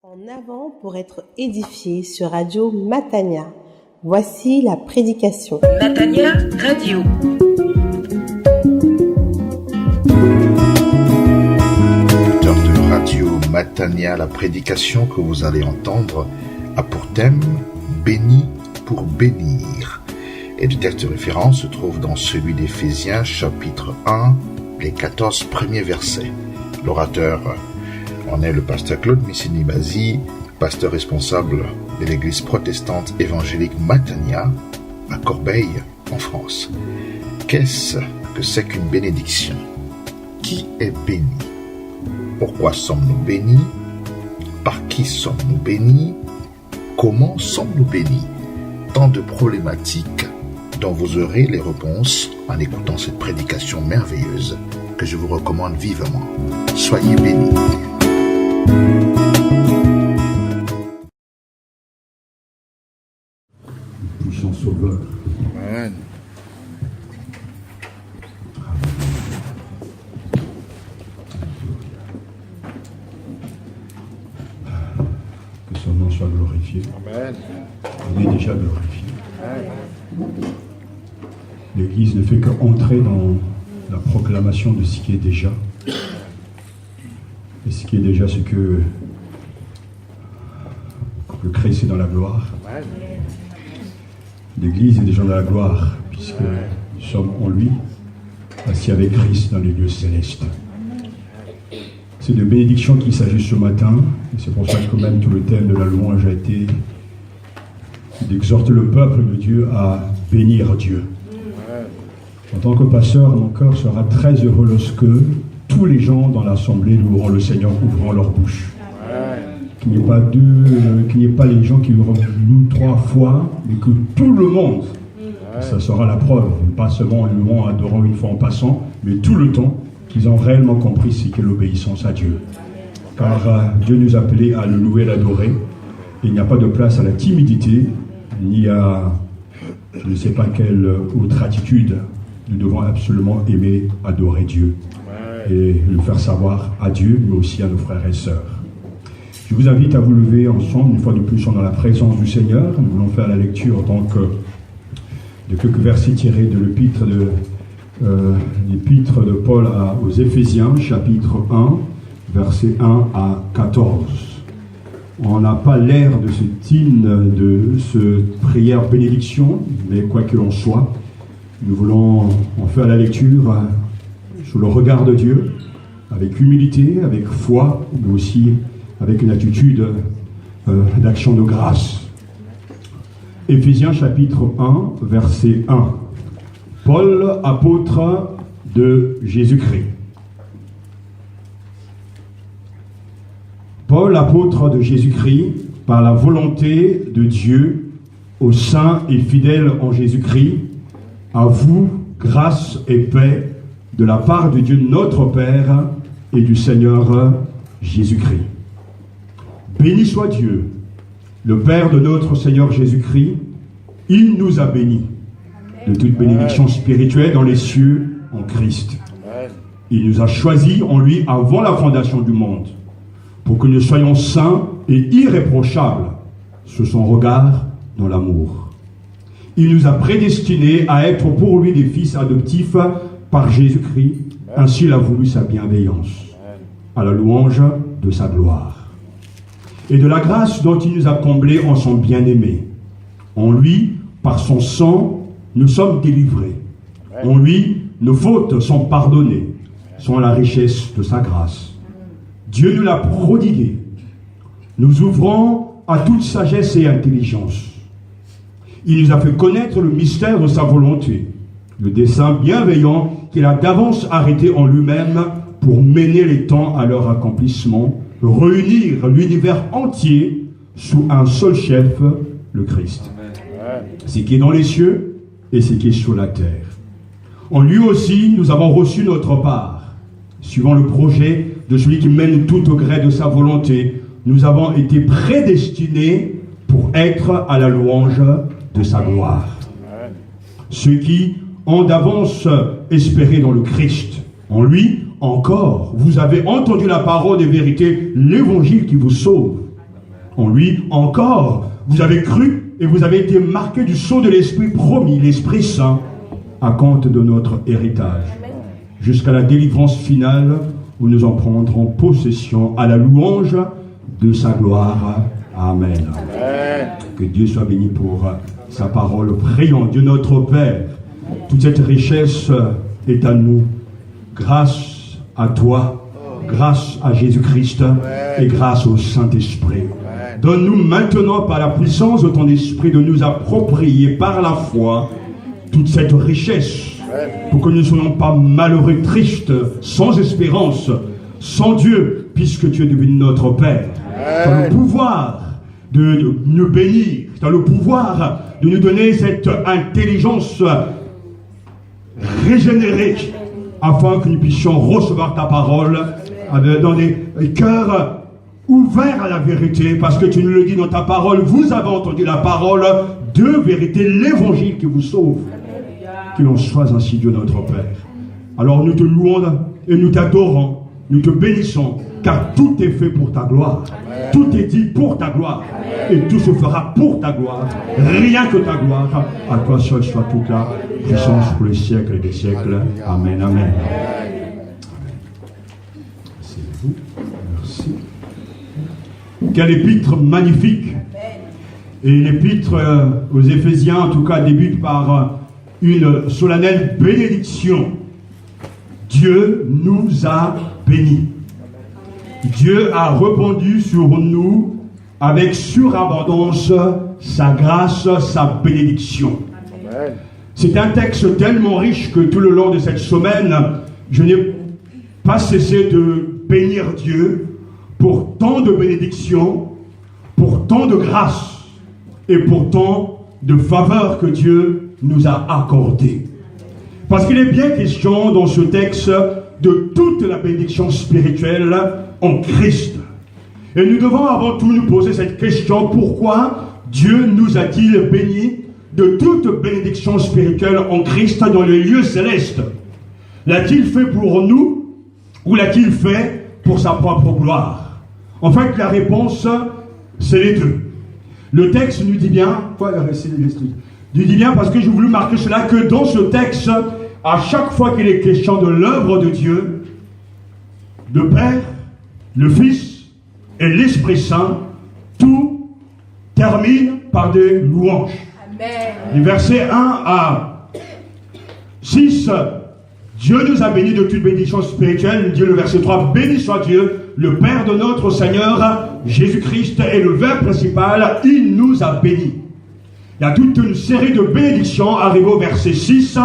En avant pour être édifié sur Radio Matania. Voici la prédication. Matania Radio. Auditeur de Radio Matania, la prédication que vous allez entendre a pour thème « Béni pour bénir ». Et le texte de référence se trouve dans celui d'Éphésiens, chapitre 1, les 14 premiers versets. L'orateur en est le pasteur Claude Missini-Bazi, pasteur responsable de l'église protestante évangélique Matania à Corbeil, en France. Qu'est-ce que c'est qu'une bénédiction? Qui est béni? Pourquoi sommes-nous bénis? Par qui sommes-nous bénis? Comment sommes-nous bénis? Tant de problématiques dont vous aurez les réponses en écoutant cette prédication merveilleuse que je vous recommande vivement. Soyez bénis. Puissant Sauveur. Amen. Que son nom soit glorifié. Amen. Il est déjà glorifié. Amen. L'Église ne fait qu'entrer dans la proclamation de ce qui est déjà. Et ce qui est déjà, c'est que le Christ est dans la gloire. Amen. L'Église est déjà dans la gloire, puisque nous sommes en lui, assis avec Christ dans les lieux célestes. C'est de bénédiction qu'il s'agit ce matin, et c'est pour ça que même tout le thème de la louange a été d'exhorter le peuple de Dieu à bénir Dieu. En tant que pasteur, mon cœur sera très heureux lorsque tous les gens dans l'assemblée loueront le Seigneur ouvrant leur bouche. Qu'il n'y ait pas qu'il n'y ait pas les gens qui louent 3 fois, mais que tout le monde, ça sera la preuve, pas seulement en louant, adorant une fois en passant, mais tout le temps, qu'ils ont réellement compris ce qu'est l'obéissance à Dieu. Car Dieu nous a appelés à le louer, l'adorer. Il n'y a pas de place à la timidité, ni à je ne sais pas quelle autre attitude. Nous devons absolument aimer, adorer Dieu et le faire savoir à Dieu, mais aussi à nos frères et sœurs. Je vous invite à vous lever ensemble, une fois de plus, dans la présence du Seigneur. Nous voulons faire la lecture donc de quelques versets tirés de l'épître de Paul aux Éphésiens, chapitre 1, versets 1 à 14. On n'a pas l'air de cet hymne, de cette prière bénédiction, mais quoi que l'on soit, nous voulons en faire la lecture sous le regard de Dieu, avec humilité, avec foi, mais aussi avec une attitude d'action de grâce. Éphésiens chapitre 1, verset 1. Paul, apôtre de Jésus-Christ. Paul, apôtre de Jésus-Christ, par la volonté de Dieu, aux saints et fidèles en Jésus-Christ, à vous, grâce et paix de la part de Dieu notre Père et du Seigneur Jésus-Christ. Béni soit Dieu, le Père de notre Seigneur Jésus-Christ. Il nous a bénis de toute bénédiction spirituelle dans les cieux en Christ. Il nous a choisis en lui avant la fondation du monde, pour que nous soyons saints et irréprochables sous son regard dans l'amour. Il nous a prédestinés à être pour lui des fils adoptifs par Jésus-Christ. Ainsi il a voulu sa bienveillance, à la louange de sa gloire. Et de la grâce dont il nous a comblés en son bien-aimé. En lui, par son sang, nous sommes délivrés. En lui, nos fautes sont pardonnées, sont la richesse de sa grâce. Dieu nous l'a prodigué, nous ouvrons à toute sagesse et intelligence. Il nous a fait connaître le mystère de sa volonté, le dessein bienveillant qu'il a d'avance arrêté en lui-même pour mener les temps à leur accomplissement, réunir l'univers entier sous un seul chef, le Christ. Ce qui est dans les cieux et ce qui est sur la terre. En lui aussi, nous avons reçu notre part, suivant le projet de celui qui mène tout au gré de sa volonté. Nous avons été prédestinés pour être à la louange de sa gloire. Ceux qui ont d'avance espéré dans le Christ, en lui, encore, vous avez entendu la parole des vérités, l'évangile qui vous sauve. En lui encore, vous avez cru et vous avez été marqués du sceau de l'Esprit promis, l'Esprit Saint, à compte de notre héritage. Jusqu'à la délivrance finale, où nous en prendrons possession à la louange de sa gloire. Amen. Amen. Que Dieu soit béni pour sa parole. Prions, Dieu notre Père, toute cette richesse est à nous. Grâce à toi, grâce à Jésus-Christ et grâce au Saint-Esprit. Donne-nous maintenant, par la puissance de ton Esprit, de nous approprier par la foi toute cette richesse, pour que nous ne soyons pas malheureux, tristes, sans espérance, sans Dieu, puisque tu es devenu notre Père. Tu as le pouvoir de nous bénir, tu as le pouvoir de nous donner cette intelligence régénérée, afin que nous puissions recevoir ta parole dans des cœurs ouverts à la vérité, parce que tu nous le dis dans ta parole, vous avez entendu la parole de vérité, l'évangile qui vous sauve. Qu'il en soit ainsi, Dieu notre Père. Alors nous te louons et nous t'adorons, nous te bénissons, car tout est fait pour ta gloire. Tout est dit pour ta gloire. Et tout se fera pour ta gloire. Rien que ta gloire. À toi seul soit toute la puissance pour les siècles des siècles. Amen, amen. Asseyez-vous. Merci. Quel épître magnifique. Et l'épître aux Éphésiens, en tout cas, débute par une solennelle bénédiction. Dieu nous a bénis. Dieu a répandu sur nous avec surabondance sa grâce, sa bénédiction. Amen. C'est un texte tellement riche que tout le long de cette semaine, je n'ai pas cessé de bénir Dieu pour tant de bénédictions, pour tant de grâce et pour tant de faveurs que Dieu nous a accordées. Parce qu'il est bien question dans ce texte de toute la bénédiction spirituelle en Christ. Et nous devons avant tout nous poser cette question: pourquoi Dieu nous a-t-il bénis de toute bénédiction spirituelle en Christ dans les lieux célestes? L'a-t-il fait pour nous ou l'a-t-il fait pour sa propre gloire? En fait, la réponse, c'est les deux. Le texte nous dit bien, nous dit bien, parce que j'ai voulu marquer cela, que dans ce texte, à chaque fois qu'il est question de l'œuvre de Dieu, le Père, le Fils et l'Esprit Saint, tout termine par des louanges. Amen. Les versets 1 à 6, Dieu nous a bénis de toute bénédiction spirituelle. Dieu, le verset 3, béni soit Dieu, le Père de notre Seigneur Jésus-Christ est le verbe principal, il nous a bénis. Il y a toute une série de bénédictions arrivées au verset 6,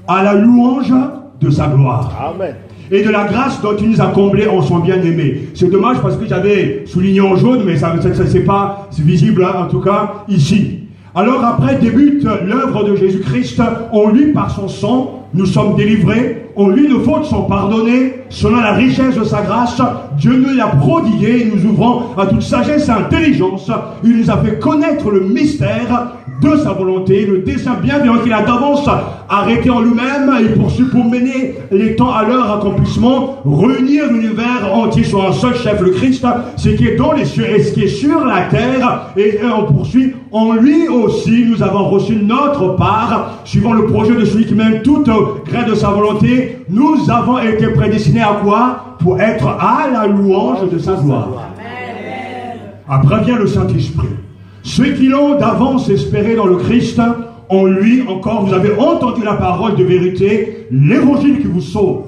à la louange de sa gloire. Amen. Et de la grâce dont il nous a comblés en son bien-aimé. C'est dommage parce que j'avais souligné en jaune, mais ça c'est pas visible, hein, en tout cas ici. Alors après débute l'œuvre de Jésus-Christ. En lui, par son sang, nous sommes délivrés. En lui, nos fautes sont pardonnées. Selon la richesse de sa grâce, Dieu nous l'a prodigué, nous ouvrant à toute sagesse et intelligence. Il nous a fait connaître le mystère de sa volonté, le dessein bienveillant qu'il a d'avance arrêté en lui-même. Il poursuit pour mener les temps à leur accomplissement, réunir l'univers entier sur un seul chef, le Christ, ce qui est dans les cieux et ce qui est sur la terre. Et on poursuit, en lui aussi nous avons reçu notre part, suivant le projet de celui qui mène toute gré de sa volonté. Nous avons été prédestinés à quoi? Pour être à la louange de sa gloire. Amen. Après vient le Saint-Esprit. Ceux qui l'ont d'avance espéré dans le Christ, en lui encore vous avez entendu la parole de vérité, l'évangile qui vous sauve.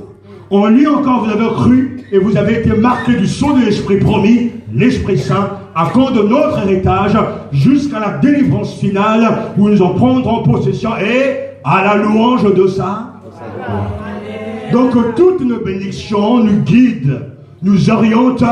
En lui encore vous avez cru et vous avez été marqués du sceau de l'Esprit promis, l'Esprit Saint, à cause de notre héritage, jusqu'à la délivrance finale, où nous en prendrons possession et à la louange de sa gloire. Donc toute nos bénédictions nous guident, nous orientent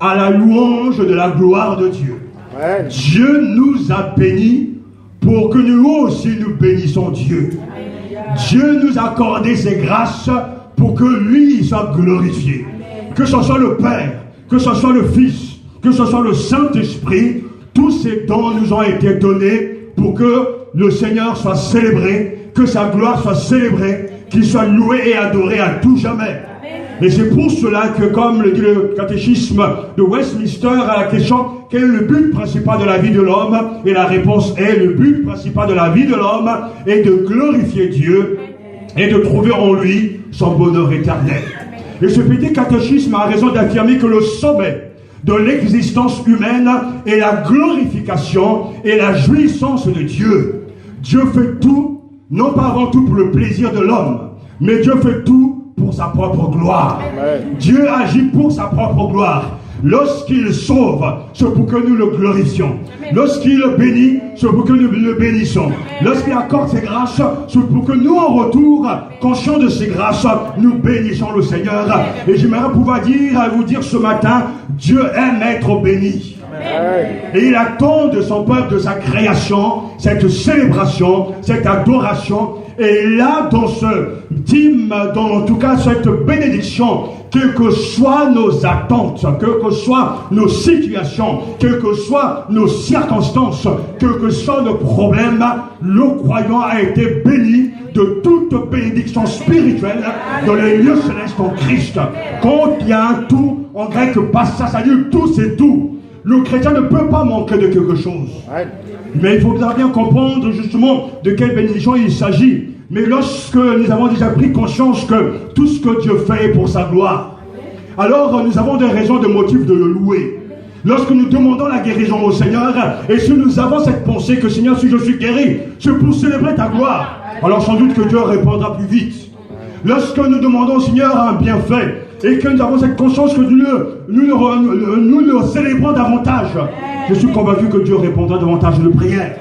à la louange de la gloire de Dieu. Amen. Dieu nous a bénis pour que nous aussi nous bénissons Dieu. Amen. Dieu nous a accordé ses grâces pour que lui soit glorifié. Amen. Que ce soit le Père, que ce soit le Fils, que ce soit le Saint-Esprit, tous ces dons nous ont été donnés pour que le Seigneur soit célébré, que sa gloire soit célébrée, qu'il soit loué et adoré à tout jamais. Amen. Et c'est pour cela que, comme le dit le catéchisme de Westminster à la question quel est le but principal de la vie de l'homme, et la réponse est le but principal de la vie de l'homme est de glorifier Dieu et de trouver en lui son bonheur éternel. Et ce petit catéchisme a raison d'affirmer que le sommet de l'existence humaine est la glorification et la jouissance de Dieu. Dieu fait tout, non pas avant tout pour le plaisir de l'homme, mais Dieu fait tout pour sa propre gloire. Amen. Dieu agit pour sa propre gloire. Lorsqu'il sauve, c'est pour que nous le glorifions. Lorsqu'il le bénit, c'est pour que nous le bénissons. Lorsqu'il accorde ses grâces, c'est pour que nous, en retour, conscients de ses grâces, nous bénissons le Seigneur. Et j'aimerais pouvoir vous dire ce matin, Dieu aime être béni. Et il attend de son peuple, de sa création, cette célébration, cette adoration. Et là, dans ce dîme, dans en tout cas cette bénédiction, quelles que soient nos attentes, quelles que soient nos situations, quelles que soient nos circonstances, quels que soient nos problèmes, le croyant a été béni de toute bénédiction spirituelle dans les lieux célestes en Christ. Quand il y a un tout, en grec, bassa, ça dit tout, c'est tout. Le chrétien ne peut pas manquer de quelque chose. Mais il faut bien comprendre justement de quelle bénédiction il s'agit. Mais lorsque nous avons déjà pris conscience que tout ce que Dieu fait est pour sa gloire, alors nous avons des raisons, des motifs de le louer. Lorsque nous demandons la guérison au Seigneur, et si nous avons cette pensée que Seigneur, si je suis guéri, c'est pour célébrer ta gloire, alors sans doute que Dieu répondra plus vite. Lorsque nous demandons au Seigneur un bienfait, et que nous avons cette conscience que nous le célébrons davantage, je suis convaincu que Dieu répondra davantage de prières.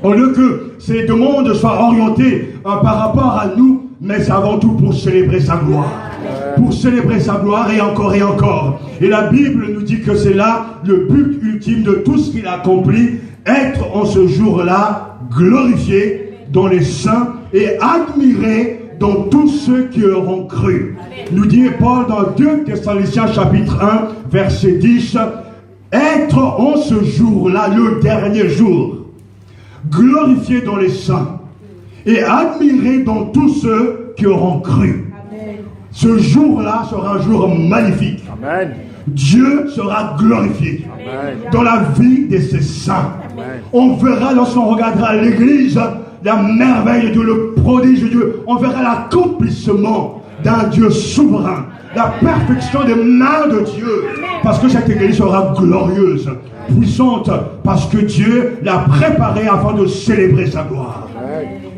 Au lieu que ces demandes soient orientées par rapport à nous, mais c'est avant tout pour célébrer sa gloire. Pour célébrer sa gloire et encore et encore. Et la Bible nous dit que c'est là le but ultime de tout ce qu'il a accompli, être en ce jour-là glorifié dans les saints et admiré dans tous ceux qui auront cru. Nous dit Paul dans 2 Thessaloniciens chapitre 1, verset 10, être en ce jour-là, le dernier jour, glorifié dans les saints et admiré dans tous ceux qui auront cru. Amen. Ce jour-là sera un jour magnifique. Amen. Dieu sera glorifié. Amen. Dans la vie de ses saints. Amen. On verra lorsqu'on regardera l'église la merveille de Dieu, le prodige de Dieu. On verra l'accomplissement d'un Dieu souverain, la perfection des mains de Dieu, parce que cette église sera glorieuse, puissante, parce que Dieu l'a préparée afin de célébrer sa gloire.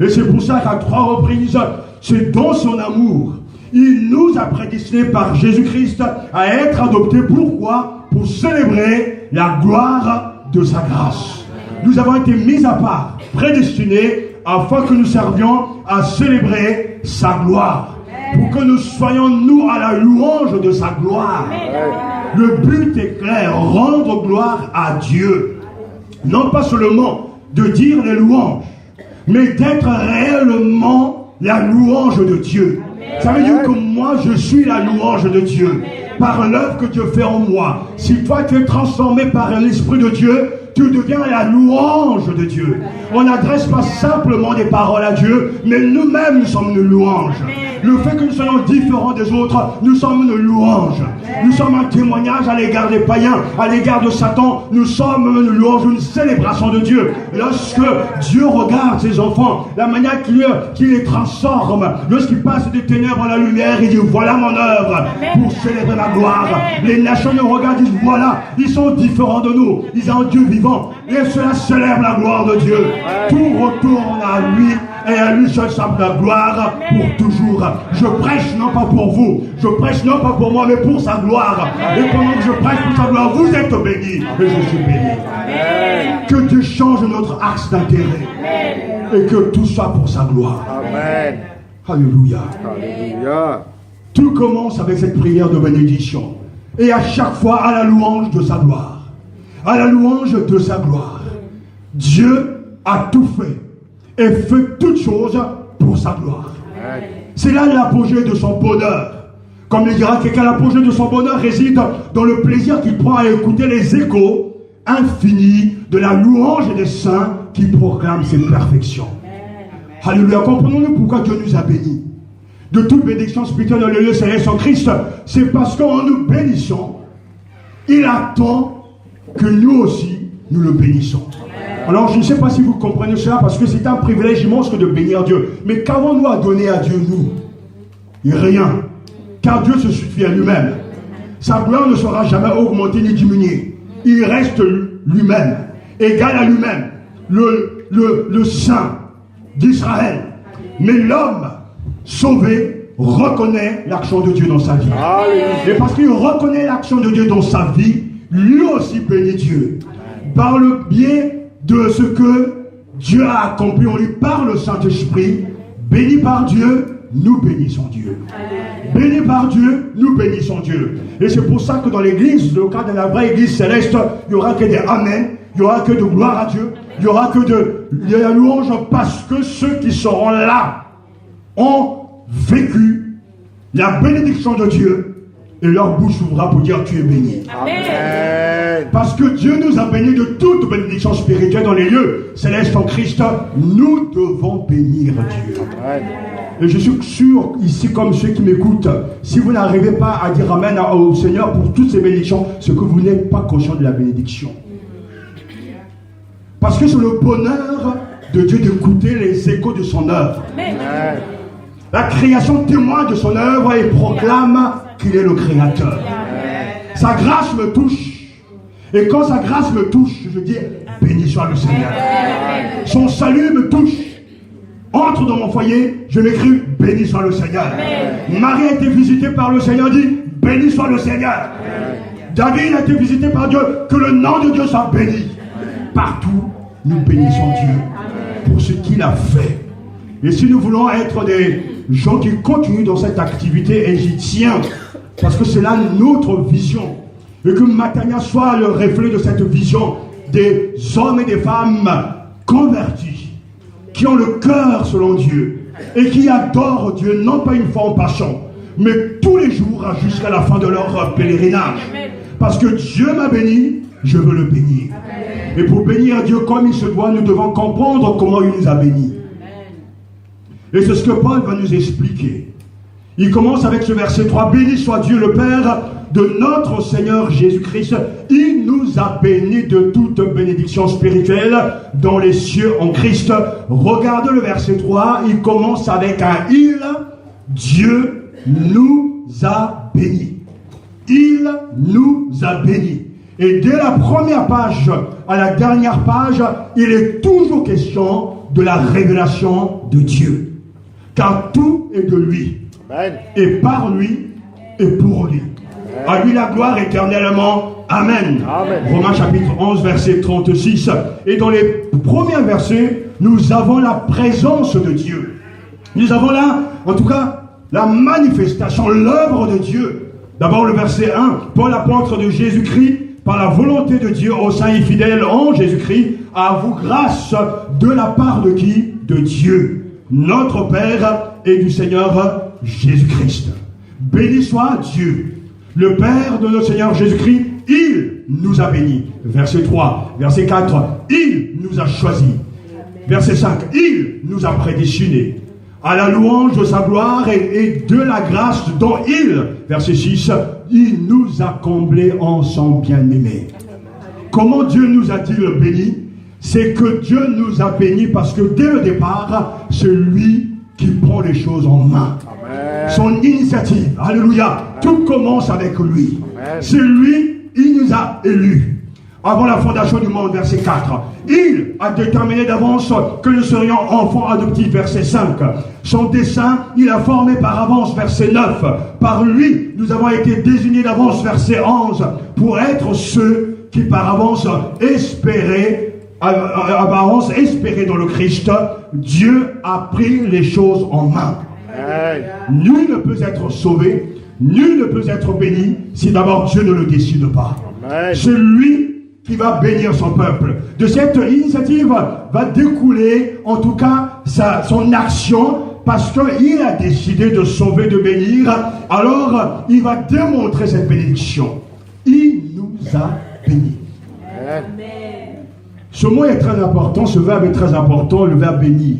Et c'est pour ça qu'à 3 reprises, c'est dans son amour, il nous a prédestinés par Jésus-Christ à être adoptés. Pourquoi? Pour célébrer la gloire de sa grâce. Nous avons été mis à part, prédestinés, afin que nous servions à célébrer sa gloire. Pour que nous soyons, nous, à la louange de sa gloire. Le but est clair, rendre gloire à Dieu. Non pas seulement de dire les louanges, mais d'être réellement la louange de Dieu. Ça veut dire que moi, je suis la louange de Dieu, par l'œuvre que Dieu fait en moi. Si toi, tu es transformé par l'Esprit de Dieu, tu deviens la louange de Dieu. On n'adresse pas simplement des paroles à Dieu, mais nous-mêmes, nous sommes une louange. Le fait que nous soyons différents des autres, nous sommes une louange. Nous sommes un témoignage à l'égard des païens, à l'égard de Satan. Nous sommes une louange, une célébration de Dieu. Lorsque Dieu regarde ses enfants, la manière qu'il les transforme, lorsqu'il passe des ténèbres à la lumière, il dit voilà mon œuvre pour célébrer ma gloire. Les nations nous regardent, disent voilà, ils sont différents de nous. Ils ont un Dieu vivant. Et cela célèbre la gloire de Dieu. Tout retourne à lui. Et à lui seul semble la gloire pour toujours. Je prêche non pas pour vous, je prêche non pas pour moi, mais pour sa gloire. Et pendant que je prêche pour sa gloire, vous êtes bénis et je suis béni. Amen. Que Dieu change notre axe d'intérêt et que tout soit pour sa gloire. Amen. Alléluia. Alléluia. Tout commence avec cette prière de bénédiction et à chaque fois à la louange de sa gloire. À la louange de sa gloire. Dieu a tout fait et fait toutes choses pour sa gloire. Amen. C'est là l'apogée de son bonheur. Comme il dira quelqu'un, l'apogée de son bonheur réside dans le plaisir qu'il prend à écouter les échos infinis de la louange des saints qui proclament ses perfections. Amen. Alléluia. Comprenons-nous pourquoi Dieu nous a bénis. de toute bénédiction spirituelle dans le lieu céleste en Christ, c'est parce qu'en nous bénissons, il attend que nous aussi, nous le bénissons. Alors, je ne sais pas si vous comprenez cela, parce que c'est un privilège immense que de bénir Dieu. Mais qu'avons-nous à donner à Dieu, nous? Rien. Car Dieu se suffit à lui-même. Sa gloire ne sera jamais augmentée ni diminuée. Il reste lui-même, égal à lui-même, le Saint d'Israël. Mais l'homme sauvé reconnaît l'action de Dieu dans sa vie. Et parce qu'il reconnaît l'action de Dieu dans sa vie, lui aussi bénit Dieu. Par le biais de ce que Dieu a accompli, on lui par le Saint-Esprit, béni par Dieu, nous bénissons Dieu. Béni par Dieu, nous bénissons Dieu. Et c'est pour ça que dans l'église, le cas de la vraie église céleste, il n'y aura que des amen, il n'y aura que de gloire à Dieu, il n'y aura que de la louange, parce que ceux qui seront là ont vécu la bénédiction de Dieu et leur bouche s'ouvrira pour dire tu es béni. Amen. Parce que Dieu nous a bénis de toute bénédiction spirituelle dans les lieux célestes en Christ, nous devons bénir Dieu. Amen. Et je suis sûr, ici comme ceux qui m'écoutent, si vous n'arrivez pas à dire Amen au Seigneur pour toutes ces bénédictions, c'est que vous n'êtes pas conscient de la bénédiction. Parce que c'est le bonheur de Dieu d'écouter les échos de son œuvre. Amen. La création témoigne de son œuvre et proclame qu'il est le Créateur. Amen. Sa grâce me touche. Et quand sa grâce me touche, je dis béni soit le Seigneur. Amen. Son salut me touche. Entre dans mon foyer, je m'écris béni soit le Seigneur. Amen. Marie a été visitée par le Seigneur, dit béni soit le Seigneur. Amen. David a été visité par Dieu, que le nom de Dieu soit béni. Partout, nous bénissons Dieu pour ce qu'il a fait. Et si nous voulons être des gens qui continuent dans cette activité, et j'y tiens, parce que c'est là notre vision, et que Matania soit le reflet de cette vision des hommes et des femmes convertis, qui ont le cœur selon Dieu, et qui adorent Dieu, non pas une fois en passant, mais tous les jours jusqu'à la fin de leur pèlerinage. Parce que Dieu m'a béni, je veux le bénir. Et pour bénir Dieu comme il se doit, nous devons comprendre comment il nous a bénis. Et c'est ce que Paul va nous expliquer. Il commence avec ce verset 3. Béni soit Dieu le Père de notre Seigneur Jésus-Christ. Il nous a bénis de toute bénédiction spirituelle dans les cieux en Christ. Regardez le verset 3. Il commence avec un il. Dieu nous a bénis. Il nous a bénis. Et dès la première page à la dernière page, il est toujours question de la révélation de Dieu. Car tout est de lui. Amen. Et par lui et pour lui. Amen. À lui la gloire éternellement. Amen. Amen. Romains chapitre 11, verset 36. Et dans les premiers versets, nous avons la présence de Dieu. Nous avons là, en tout cas, la manifestation, l'œuvre de Dieu. D'abord le verset 1. Paul, apôtre de Jésus-Christ, par la volonté de Dieu, aux saints et fidèles en Jésus-Christ, à vous grâce de la part de qui? De Dieu, notre Père et du Seigneur Jésus-Christ. Béni soit Dieu, le Père de notre Seigneur Jésus-Christ. Il nous a bénis. Verset 3, verset 4, il nous a choisis. Verset 5, il nous a prédestinés à la louange de sa gloire et de la grâce dont il, verset 6, il nous a comblés en son bien-aimé. Comment Dieu nous a-t-il bénis? C'est que Dieu nous a bénis parce que dès le départ, c'est lui qui prend les choses en main. Amen. Son initiative, alléluia, tout commence avec lui. Amen. C'est lui, il nous a élus. Avant la fondation du monde, verset 4. Il a déterminé d'avance que nous serions enfants adoptifs, verset 5. Son dessein, il a formé par avance, verset 9. Par lui, nous avons été désignés d'avance, verset 11, pour être ceux qui par avance espéraient dans le Christ. Dieu a pris les choses en main. Amen. Nul ne peut être sauvé, nul ne peut être béni si d'abord Dieu ne le décide pas. Amen. C'est lui qui va bénir son peuple. De cette initiative va découler en tout cas son action, parce qu'il a décidé de sauver, de bénir. Alors il va démontrer cette bénédiction. Il nous a bénis. Amen. Ce mot est très important, ce verbe est très important, le verbe bénir.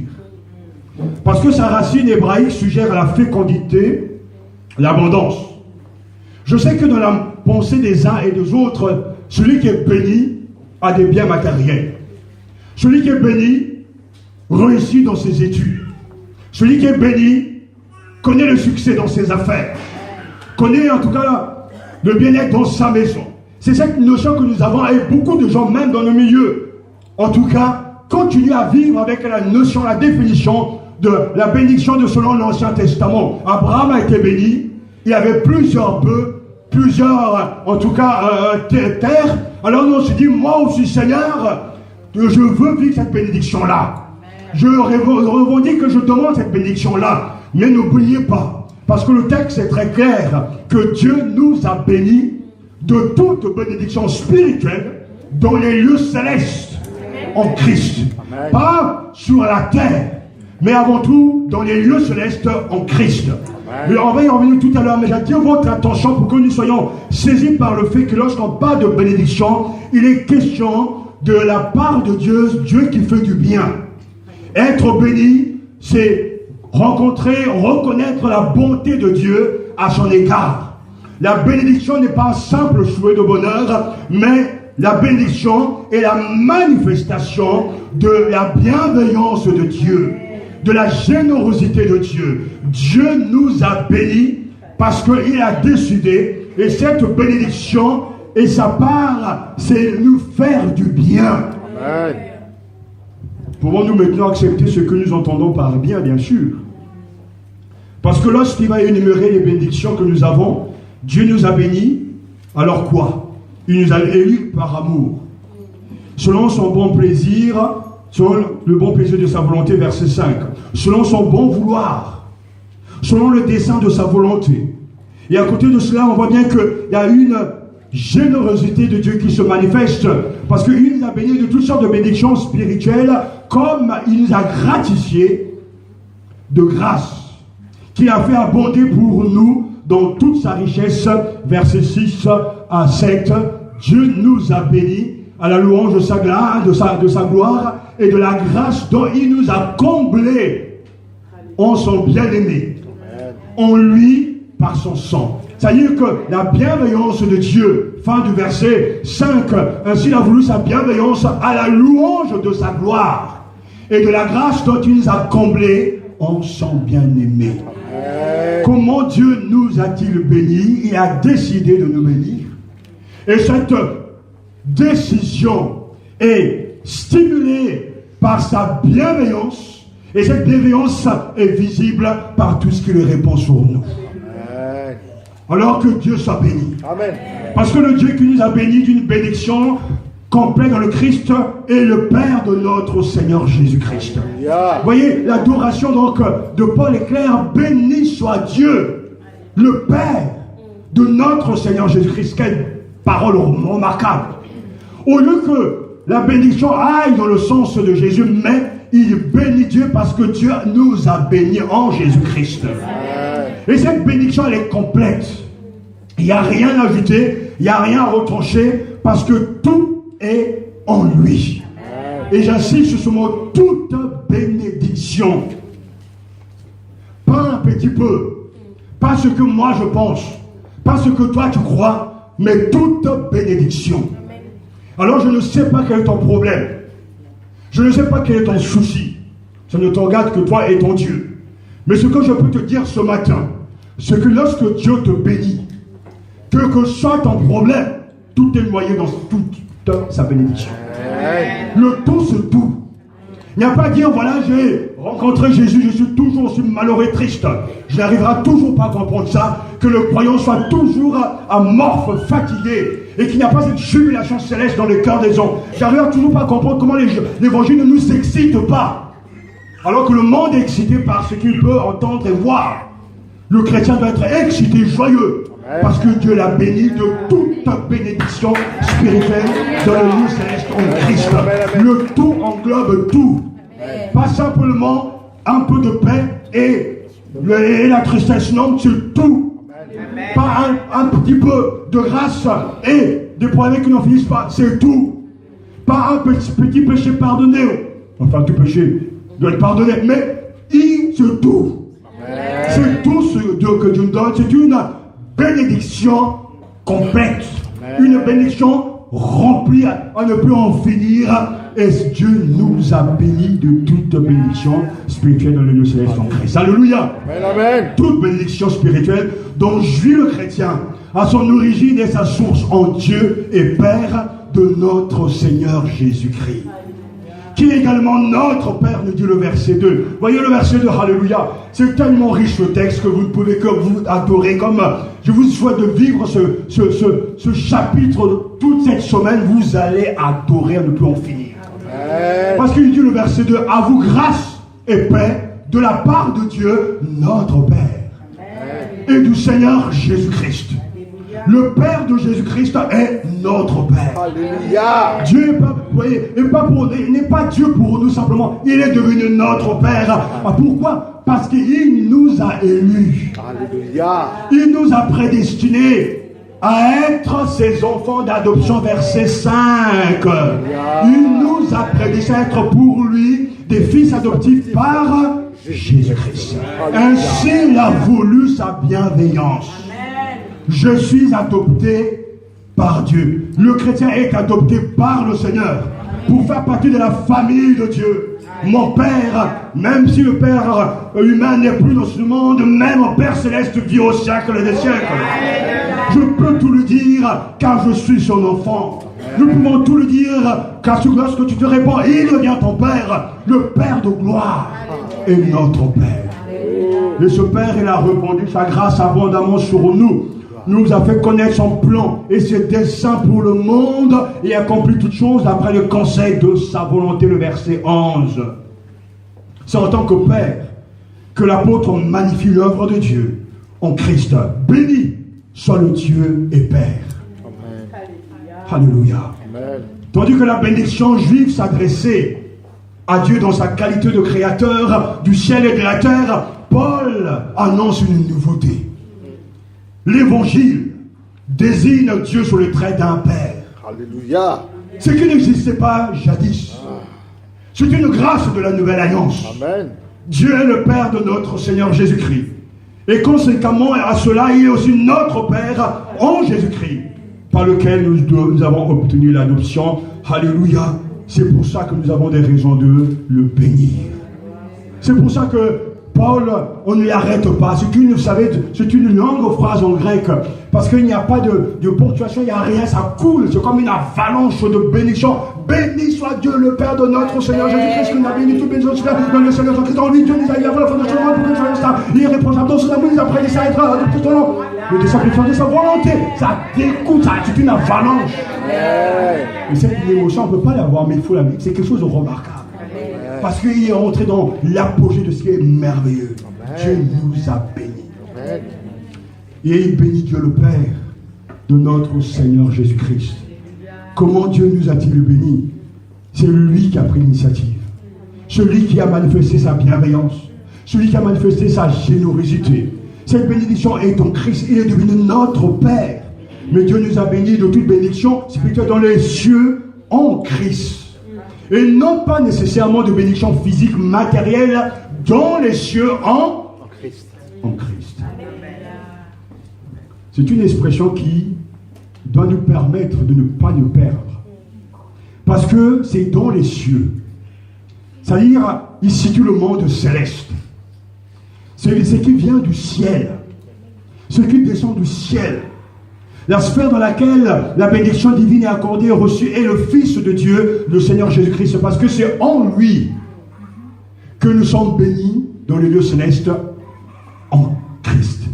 Parce que sa racine hébraïque suggère la fécondité, l'abondance. Je sais que dans la pensée des uns et des autres, celui qui est béni a des biens matériels. Celui qui est béni réussit dans ses études. Celui qui est béni connaît le succès dans ses affaires. Connaît en tout cas le bien-être dans sa maison. C'est cette notion que nous avons, et beaucoup de gens, même dans nos milieux, en tout cas, continuent à vivre avec la notion, la définition de la bénédiction de selon l'Ancien Testament. Abraham a été béni, il avait plusieurs bœufs, plusieurs, en tout cas, terres. Alors nous on se dit, moi aussi Seigneur, je veux vivre cette bénédiction-là. Je revendique que je demande cette bénédiction-là. Mais n'oubliez pas, parce que le texte est très clair, que Dieu nous a bénis de toute bénédiction spirituelle dans les lieux célestes en Christ. Amen. Pas sur la terre, mais avant tout dans les lieux célestes en Christ. Et on va y revenir tout à l'heure, mais j'attire votre attention pour que nous soyons saisis par le fait que lorsqu'on parle de bénédiction, il est question de la part de Dieu, Dieu qui fait du bien. Être béni, c'est rencontrer, reconnaître la bonté de Dieu à son égard. La bénédiction n'est pas un simple souhait de bonheur, mais la bénédiction est la manifestation de la bienveillance de Dieu, de la générosité de Dieu. Dieu nous a bénis parce qu'il a décidé, et cette bénédiction et sa part, c'est nous faire du bien. Amen. Pouvons-nous maintenant accepter ce que nous entendons par bien, bien sûr? Parce que lorsqu'il va énumérer les bénédictions que nous avons, Dieu nous a bénis, alors quoi? Il nous a élus par amour. Selon son bon plaisir, selon le bon plaisir de sa volonté, verset 5. Selon son bon vouloir, selon le dessein de sa volonté. Et à côté de cela, on voit bien qu'il y a une générosité de Dieu qui se manifeste, parce qu'il nous a bénis de toutes sortes de bénédictions spirituelles, comme il nous a gratifiés de grâce, qui a fait abonder pour nous dans toute sa richesse, versets 6 à 7. Dieu nous a bénis à la louange de sa gloire et de la grâce dont il nous a comblés en son bien-aimé, en lui par son sang. C'est-à-dire que la bienveillance de Dieu, fin du verset 5, ainsi il a voulu sa bienveillance à la louange de sa gloire et de la grâce dont il nous a comblés en son bien-aimé. Comment Dieu nous a-t-il bénis? Il a décidé de nous bénir. Et cette décision est stimulée par sa bienveillance, et cette bienveillance est visible par tout ce qui lui répond sur nous. Amen. Alors que Dieu soit béni. Amen. Parce que le Dieu qui nous a bénis d'une bénédiction complète dans le Christ est le Père de notre Seigneur Jésus-Christ. Vous voyez, l'adoration donc de Paul est claire. Béni soit Dieu, le Père de notre Seigneur Jésus-Christ. Quelle parole remarquable. Au lieu que la bénédiction aille dans le sens de Jésus, mais il bénit Dieu parce que Dieu nous a bénis en Jésus-Christ. Et cette bénédiction, elle est complète. Il n'y a rien à ajouter, il n'y a rien à retrancher, parce que tout est en lui. Et j'insiste sur ce mot, toute bénédiction. Pas un petit peu, pas ce que moi je pense, pas ce que toi tu crois, mais toute bénédiction. Alors je ne sais pas quel est ton problème, je ne sais pas quel est ton souci, ça ne te regarde que toi et ton Dieu. Mais ce que je peux te dire ce matin, c'est que lorsque Dieu te bénit, quel que soit ton problème, tout est noyé dans toute sa bénédiction. Le tout, c'est tout. Il n'y a pas à dire, voilà, j'ai rencontré Jésus, je suis toujours aussi malheureux et triste. Je n'arriverai toujours pas à comprendre ça, que le croyant soit toujours amorphe, fatigué, et qu'il n'y a pas cette jubilation céleste dans le cœur des hommes. Je n'arriverai toujours pas à comprendre comment l'évangile ne nous excite pas. Alors que le monde est excité par ce qu'il peut entendre et voir. Le chrétien doit être excité, joyeux, parce que Dieu l'a béni de toute bénédiction spirituelle dans le lieu céleste en Christ. Le tout englobe tout. Pas simplement un peu de paix et la tristesse, non, c'est tout. Pas un petit peu de grâce et des problèmes qui n'en finissent pas, c'est tout. Pas un petit péché pardonné. Enfin, tout péché doit être pardonné, mais il c'est tout. C'est tout ce que Dieu nous donne. C'est une bénédiction complète. Une bénédiction remplie à ne plus en finir. Et Dieu nous a bénis de toute bénédiction spirituelle dans le lieu céleste en Christ. Alléluia. Amen. Toute bénédiction spirituelle dont jouit le chrétien a son origine et sa source en Dieu et Père de notre Seigneur Jésus-Christ, qui est également notre Père, nous dit le verset 2. Voyez le verset 2, alléluia. C'est tellement riche le texte que vous ne pouvez que vous adorer. Comme je vous souhaite de vivre ce chapitre toute cette semaine, vous allez adorer à ne plus en finir. Parce qu'il dit le verset 2, à vous grâce et paix de la part de Dieu, notre Père, et du Seigneur Jésus-Christ. Le Père de Jésus-Christ est notre Père. Alléluia. Dieu n'est pas Dieu pour nous simplement. Il est devenu notre Père. Pourquoi? Parce qu'il nous a élus. Alléluia. Il nous a prédestinés à être ses enfants d'adoption, verset 5. Il nous a prédestinés à être pour lui des fils adoptifs par Jésus-Christ. Ainsi il a voulu sa bienveillance. Je suis adopté par Dieu. Le chrétien est adopté par le Seigneur pour faire partie de la famille de Dieu. Mon Père, même si le Père humain n'est plus dans ce monde, même mon Père céleste vit au siècle des siècles. Je peux tout le dire car je suis son enfant. Nous pouvons tout le dire car lorsque tu te réponds, il devient ton Père, le Père de gloire est notre Père. Et ce Père, il a répandu sa grâce abondamment sur nous. Nous a fait connaître son plan et ses desseins pour le monde et accomplit toutes choses après le conseil de sa volonté, le verset 11. C'est en tant que Père que l'apôtre magnifie l'œuvre de Dieu en Christ. Béni soit le Dieu et Père. Amen. Alléluia. Amen. Tandis que la bénédiction juive s'adressait à Dieu dans sa qualité de créateur du ciel et de la terre, Paul annonce une nouveauté. L'évangile désigne Dieu sous le trait d'un Père. Alléluia. Ce qui n'existait pas jadis. C'est une grâce de la nouvelle alliance. Amen. Dieu est le Père de notre Seigneur Jésus-Christ. Et conséquemment à cela, il est aussi notre Père en Jésus-Christ, par lequel nous avons obtenu l'adoption. Alléluia. C'est pour ça que nous avons des raisons de le bénir. C'est pour ça que Paul, on ne l'arrête pas. C'est une longue phrase en grec. Parce qu'il n'y a pas de ponctuation, il n'y a rien, ça coule. C'est comme une avalanche de bénédiction. Béni soit Dieu, le Père de notre Seigneur Jésus-Christ, qui nous a béni toute bénédiction dans le Seigneur Jésus-Christ. En lui, Dieu nous a dit avant la fondation du monde pour que nous soyons stables. Irréprochable dans son amour, il nous a prédestiné à être adoptés tout au long. Le désaccomplissement de sa volonté, ça découle, c'est une avalanche. Et cette émotion, on ne peut pas l'avoir, mais il faut la mettre. C'est quelque chose de remarquable. Parce qu'il est rentré dans l'apogée de ce qui est merveilleux. Amen. Dieu nous a bénis. Amen. Et il bénit Dieu le Père de notre Seigneur Jésus-Christ. Comment Dieu nous a-t-il bénis? C'est lui qui a pris l'initiative. Celui qui a manifesté sa bienveillance. Celui qui a manifesté sa générosité. Cette bénédiction est en Christ. Il est devenu notre Père. Mais Dieu nous a bénis de toute bénédiction spirituelle dans les cieux en Christ. Et non pas nécessairement de bénédiction physique, matérielle, dans les cieux en Christ. En Christ. C'est une expression qui doit nous permettre de ne pas nous perdre. Parce que c'est dans les cieux. C'est-à-dire, il situe le monde céleste. C'est ce qui vient du ciel. Ce qui descend du ciel. La sphère dans laquelle la bénédiction divine est accordée et reçue est le Fils de Dieu, le Seigneur Jésus-Christ. Parce que c'est en lui que nous sommes bénis dans les lieux célestes en Christ.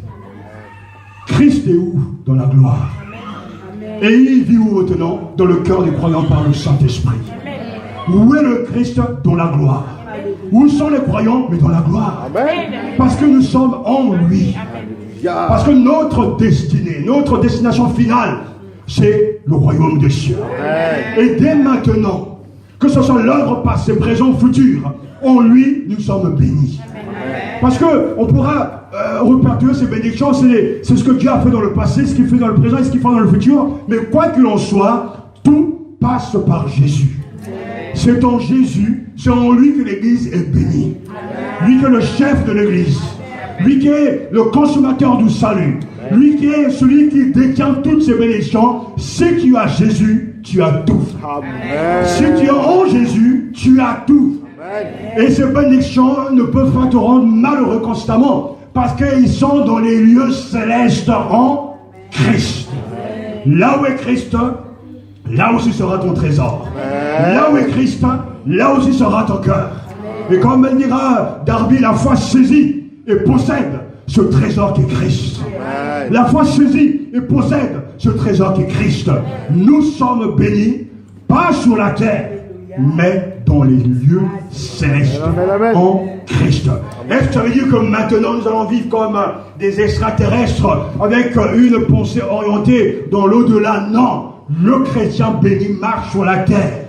Christ est où? Dans la gloire. Et il vit où maintenant? Dans le cœur des croyants par le Saint-Esprit. Où est le Christ? Dans la gloire. Où sont les croyants? Mais dans la gloire. Parce que nous sommes en lui. Parce que notre destinée, notre destination finale, c'est le royaume des cieux. Et dès maintenant, que ce soit l'œuvre passée, présent, future, en lui, nous sommes bénis. Parce qu'on pourra reperdurer ces bénédictions, c'est ce que Dieu a fait dans le passé, ce qu'il fait dans le présent et ce qu'il fait dans le futur. Mais quoi qu'il en soit, tout passe par Jésus. C'est en Jésus, c'est en lui que l'Église est bénie. Lui qui est le chef de l'Église. Lui qui est le consommateur du salut. Lui qui est celui qui détient toutes ces bénédictions. Si tu as Jésus, tu as tout. Si tu es en Jésus, tu as tout. Et ces bénédictions ne peuvent pas te rendre malheureux constamment. Parce qu'ils sont dans les lieux célestes en Christ. Là où est Christ, là aussi sera ton trésor. Là où est Christ, là aussi sera ton cœur. Et comme elle dira Darby, la foi saisit et possède ce trésor qui est Christ. La foi saisit et possède ce trésor qui est Christ. Nous sommes bénis, pas sur la terre, mais dans les lieux célestes en Christ. Est-ce que ça veut dire que maintenant nous allons vivre comme des extraterrestres avec une pensée orientée dans l'au-delà? Non, le chrétien béni marche sur la terre.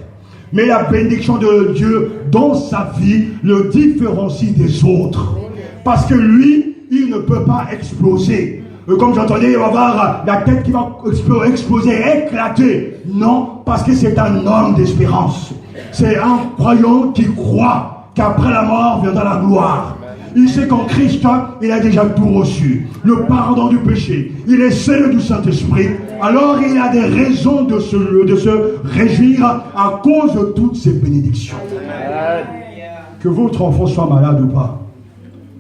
Mais la bénédiction de Dieu dans sa vie le différencie des autres. Parce que lui, il ne peut pas exploser. Comme j'entendais, il va avoir la tête qui va exploser, éclater. Non, parce que c'est un homme d'espérance. C'est un croyant qui croit qu'après la mort viendra la gloire. Il sait qu'en Christ, il a déjà tout reçu. Le pardon du péché. Il est scellé du Saint-Esprit. Alors il a des raisons de se réjouir à cause de toutes ces bénédictions. Que votre enfant soit malade ou pas,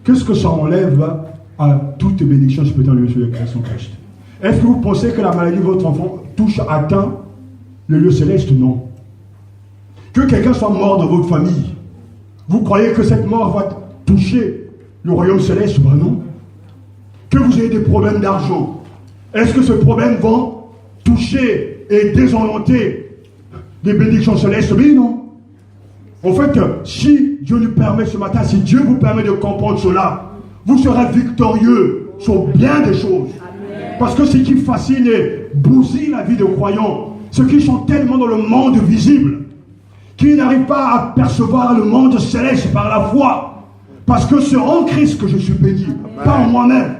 qu'est-ce que ça enlève à toutes les bénédictions spirituelles de Jésus Christ? Est-ce que vous pensez que la maladie de votre enfant atteint le lieu céleste? Non. Que quelqu'un soit mort dans votre famille, vous croyez que cette mort va toucher le royaume céleste? Ben non. Que vous ayez des problèmes d'argent, est-ce que ce problème va toucher et désorienter les bénédictions célestes? Mais non. En fait, si Dieu nous permet ce matin, si Dieu vous permet de comprendre cela, vous serez victorieux sur bien des choses. Parce que ce qui fascine et bousille la vie de croyants, ceux qui sont tellement dans le monde visible, qui n'arrivent pas à percevoir le monde céleste par la foi. Parce que c'est en Christ que je suis béni, pas en moi-même.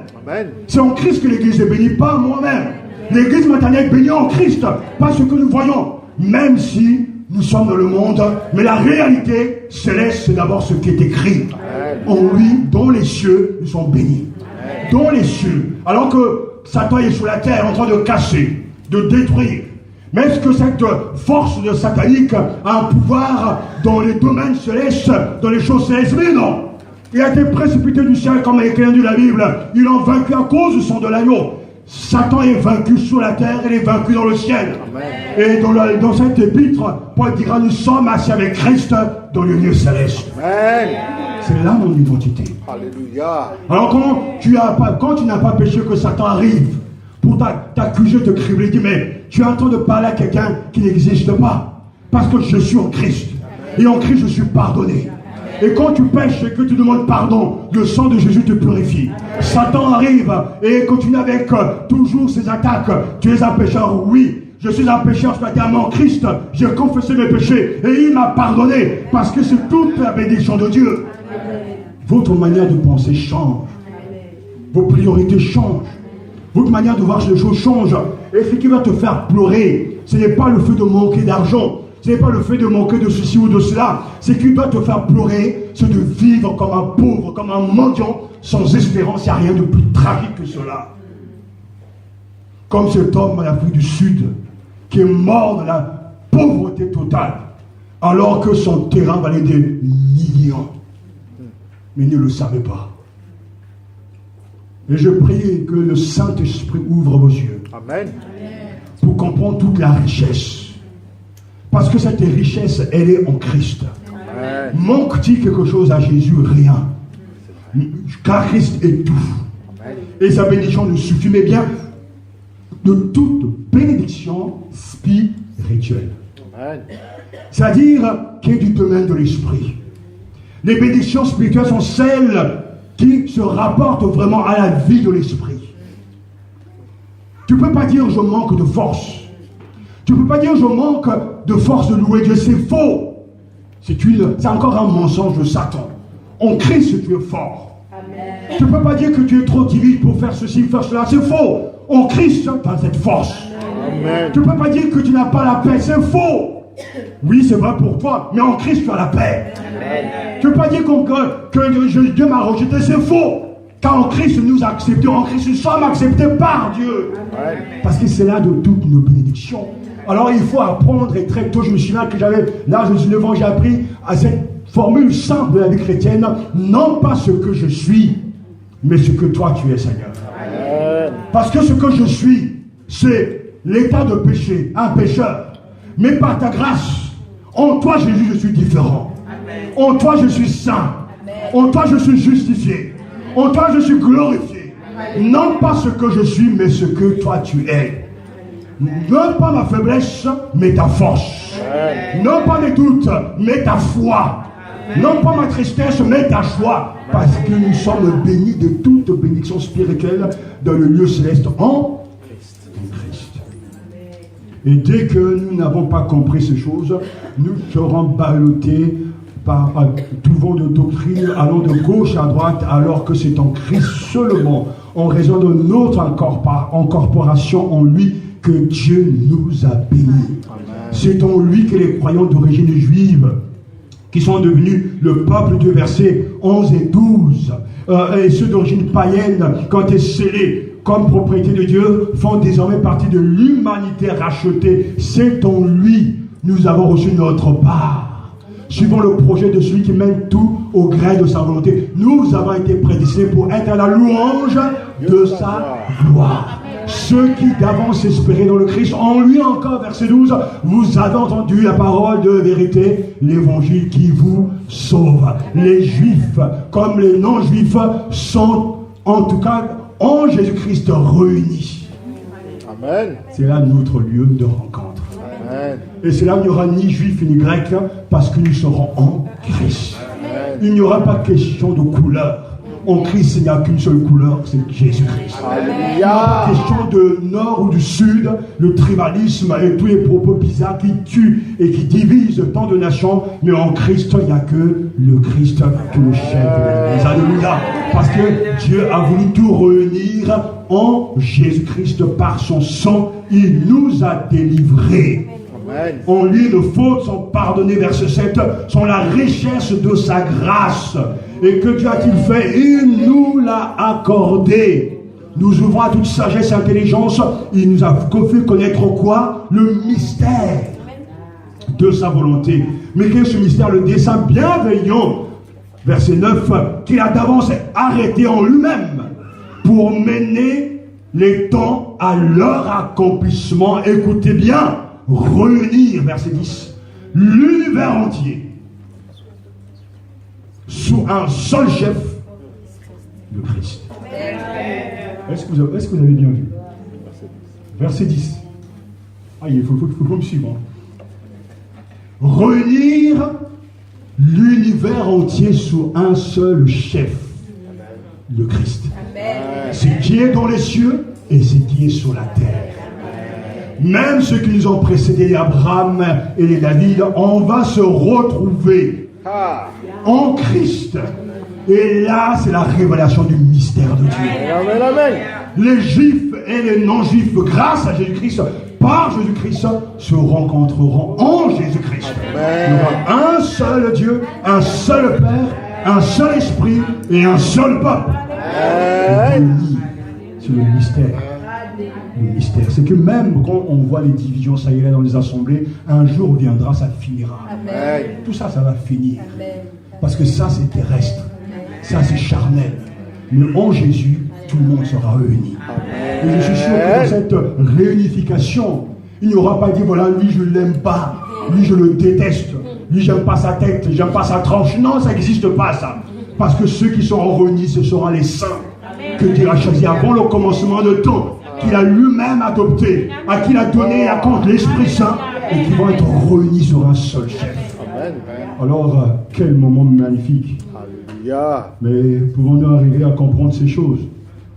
C'est en Christ que l'Église est bénie, pas en moi-même. L'Église maternelle est bénie en Christ, pas ce que nous voyons. Même si nous sommes dans le monde, mais la réalité céleste, c'est d'abord ce qui est écrit. En lui, dans les cieux, nous sommes bénis. Dans les cieux. Alors que Satan est sur la terre en train de casser, de détruire. Mais est-ce que cette force de satanique a un pouvoir dans les domaines célestes, dans les choses célestes? Mais non. Il a été précipité du ciel, comme il est écrit dans la Bible. Il a vaincu à cause du sang de l'agneau. Satan est vaincu sur la terre, il est vaincu dans le ciel. Amen. Et dans cette épître, Paul dira, nous sommes assis avec Christ dans le lieu céleste. Amen. C'est là mon identité. Alléluia. Alors quand tu n'as pas péché, que Satan arrive pour t'accuser, te cribler, dit, mais tu es en train de parler à quelqu'un qui n'existe pas. Parce que je suis en Christ. Et en Christ, je suis pardonné. Et quand tu pêches et que tu demandes pardon, le sang de Jésus te purifie. Satan arrive et continue avec toujours ses attaques. Tu es un pécheur, oui. Je suis un pécheur, je suis en Christ. J'ai confessé mes péchés et il m'a pardonné. Parce que c'est toute la bénédiction de Dieu. Votre manière de penser change. Vos priorités changent. Votre manière de voir les choses change. Et ce qui va te faire pleurer, ce n'est pas le fait de manquer d'argent. Ce n'est pas le fait de manquer de ceci ou de cela. Ce qui doit te faire pleurer, c'est de vivre comme un pauvre, comme un mendiant, sans espérance. Il n'y a rien de plus tragique que cela. Comme cet homme en Afrique du Sud, qui est mort dans la pauvreté totale, alors que son terrain valait des millions. Mais il ne le savait pas. Et je prie que le Saint-Esprit ouvre vos yeux. Amen. Pour comprendre toute la richesse. Parce que cette richesse, elle est en Christ. Amen. Manque-t-il quelque chose à Jésus? Rien. Car Christ est tout. Amen. Et sa bénédiction nous suffit, mais bien de toute bénédiction spirituelle. Amen. C'est-à-dire qui est du domaine de l'esprit. Les bénédictions spirituelles sont celles qui se rapportent vraiment à la vie de l'esprit. Tu ne peux pas dire je manque de force. Tu ne peux pas dire je manque de force de louer Dieu. C'est faux. C'est encore un mensonge de Satan. En Christ, tu es fort. Amen. Tu ne peux pas dire que tu es trop timide pour faire ceci, faire cela. C'est faux. En Christ, tu as cette force. Amen. Tu ne peux pas dire que tu n'as pas la paix. C'est faux. Oui, c'est vrai pour toi, mais en Christ, tu as la paix. Tu ne veux pas dire que Dieu m'a rejeté, c'est faux. Car en Christ, nous acceptons, en Christ, nous sommes acceptés par Dieu. Parce que c'est là de toutes nos bénédictions. Alors, il faut apprendre, et très tôt, je me souviens que j'avais, là, je suis devant, j'ai appris à cette formule simple de la vie chrétienne, non pas ce que je suis, mais ce que toi, tu es, Seigneur. Parce que ce que je suis, c'est l'état de péché, un pécheur. Mais par ta grâce, en toi, Jésus, je suis différent. En toi, je suis saint. En toi, je suis justifié. En toi, je suis glorifié. Non pas ce que je suis, mais ce que toi, tu es. Non pas ma faiblesse, mais ta force. Non pas mes doutes, mais ta foi. Non pas ma tristesse, mais ta joie. Parce que nous sommes bénis de toute bénédiction spirituelle dans le lieu céleste en Christ. Et dès que nous n'avons pas compris ces choses, nous serons ballottés par tout vent de doctrine, allant de gauche à droite, alors que c'est en Christ seulement, en raison de notre incorporation en lui, que Dieu nous a bénis. C'est en lui que les croyants d'origine juive, qui sont devenus le peuple de versets 11 et 12, et ceux d'origine païenne, quand ils scellés comme propriété de Dieu, font désormais partie de l'humanité rachetée. C'est en lui nous avons reçu notre part. Suivant le projet de celui qui mène tout au gré de sa volonté, nous avons été prédestinés pour être à la louange de sa gloire. Ceux qui d'avance espéraient dans le Christ, en lui encore, verset 12, vous avez entendu la parole de vérité, l'évangile qui vous sauve. Les juifs, comme les non-juifs, sont en tout cas en Jésus-Christ réunis. Amen. C'est là notre lieu de rencontre. Amen. Et c'est là où il n'y aura ni juif ni grec, parce que nous serons en Christ. Amen. Il n'y aura pas question de couleur. En Christ, il n'y a qu'une seule couleur, c'est Jésus-Christ. Il n'y a pas question de nord ou du sud, le tribalisme et tous les propos bizarres qui tuent et qui divisent tant de nations. Mais en Christ, il n'y a que le Christ qui est le chef de l'Église. Alléluia. Parce que Dieu a voulu tout réunir en Jésus-Christ par son sang. Il nous a délivrés. En lui, nos fautes sont pardonnées, verset 7, sont la richesse de sa grâce. Et que Dieu a-t-il fait? Il nous l'a accordé. Nous ouvrons à toute sagesse et intelligence. Il nous a fait connaître quoi? Le mystère de sa volonté. Mais quel est ce mystère? Le dessein bienveillant, verset 9, qu'il a d'avance arrêté en lui-même pour mener les temps à leur accomplissement. Écoutez bien. Réunir, verset 10, l'univers entier sous un seul chef, le Christ. Est-ce que vous avez bien vu? Verset 10. Ah, il faut me suivre. Réunir l'univers entier sous un seul chef, le Christ. C'est qui est dans les cieux et c'est qui est sur la terre. Même ceux qui nous ont précédés, Abraham et les David, on va se retrouver en Christ. Et là, c'est la révélation du mystère de Dieu. Amen, amen. Les juifs et les non-juifs, grâce à Jésus-Christ, par Jésus-Christ, se rencontreront en Jésus-Christ. Il y aura un seul Dieu, un seul Père, un seul Esprit et un seul peuple. C'est le mystère. Le mystère, c'est que même quand on voit les divisions, ça y est, dans les assemblées, un jour viendra, ça finira. Amen. Tout ça, ça va finir. Amen. Parce que ça, c'est terrestre. Ça, c'est charnel. Mais en Jésus, tout le monde sera réuni. Amen. Et je suis sûr que dans cette réunification, il n'y aura pas dit, voilà, lui, je ne l'aime pas. Lui, je le déteste. Lui, j'aime pas sa tête, j'aime pas sa tranche. Non, ça n'existe pas, ça. Parce que ceux qui seront réunis, ce seront les saints que Dieu a choisis avant le commencement de temps, qu'il a lui-même adopté, à qui il a donné à compte l'Esprit Saint, et qui vont être réunis sur un seul chef. Alors, quel moment magnifique. Alléluia. Mais pouvons-nous arriver à comprendre ces choses?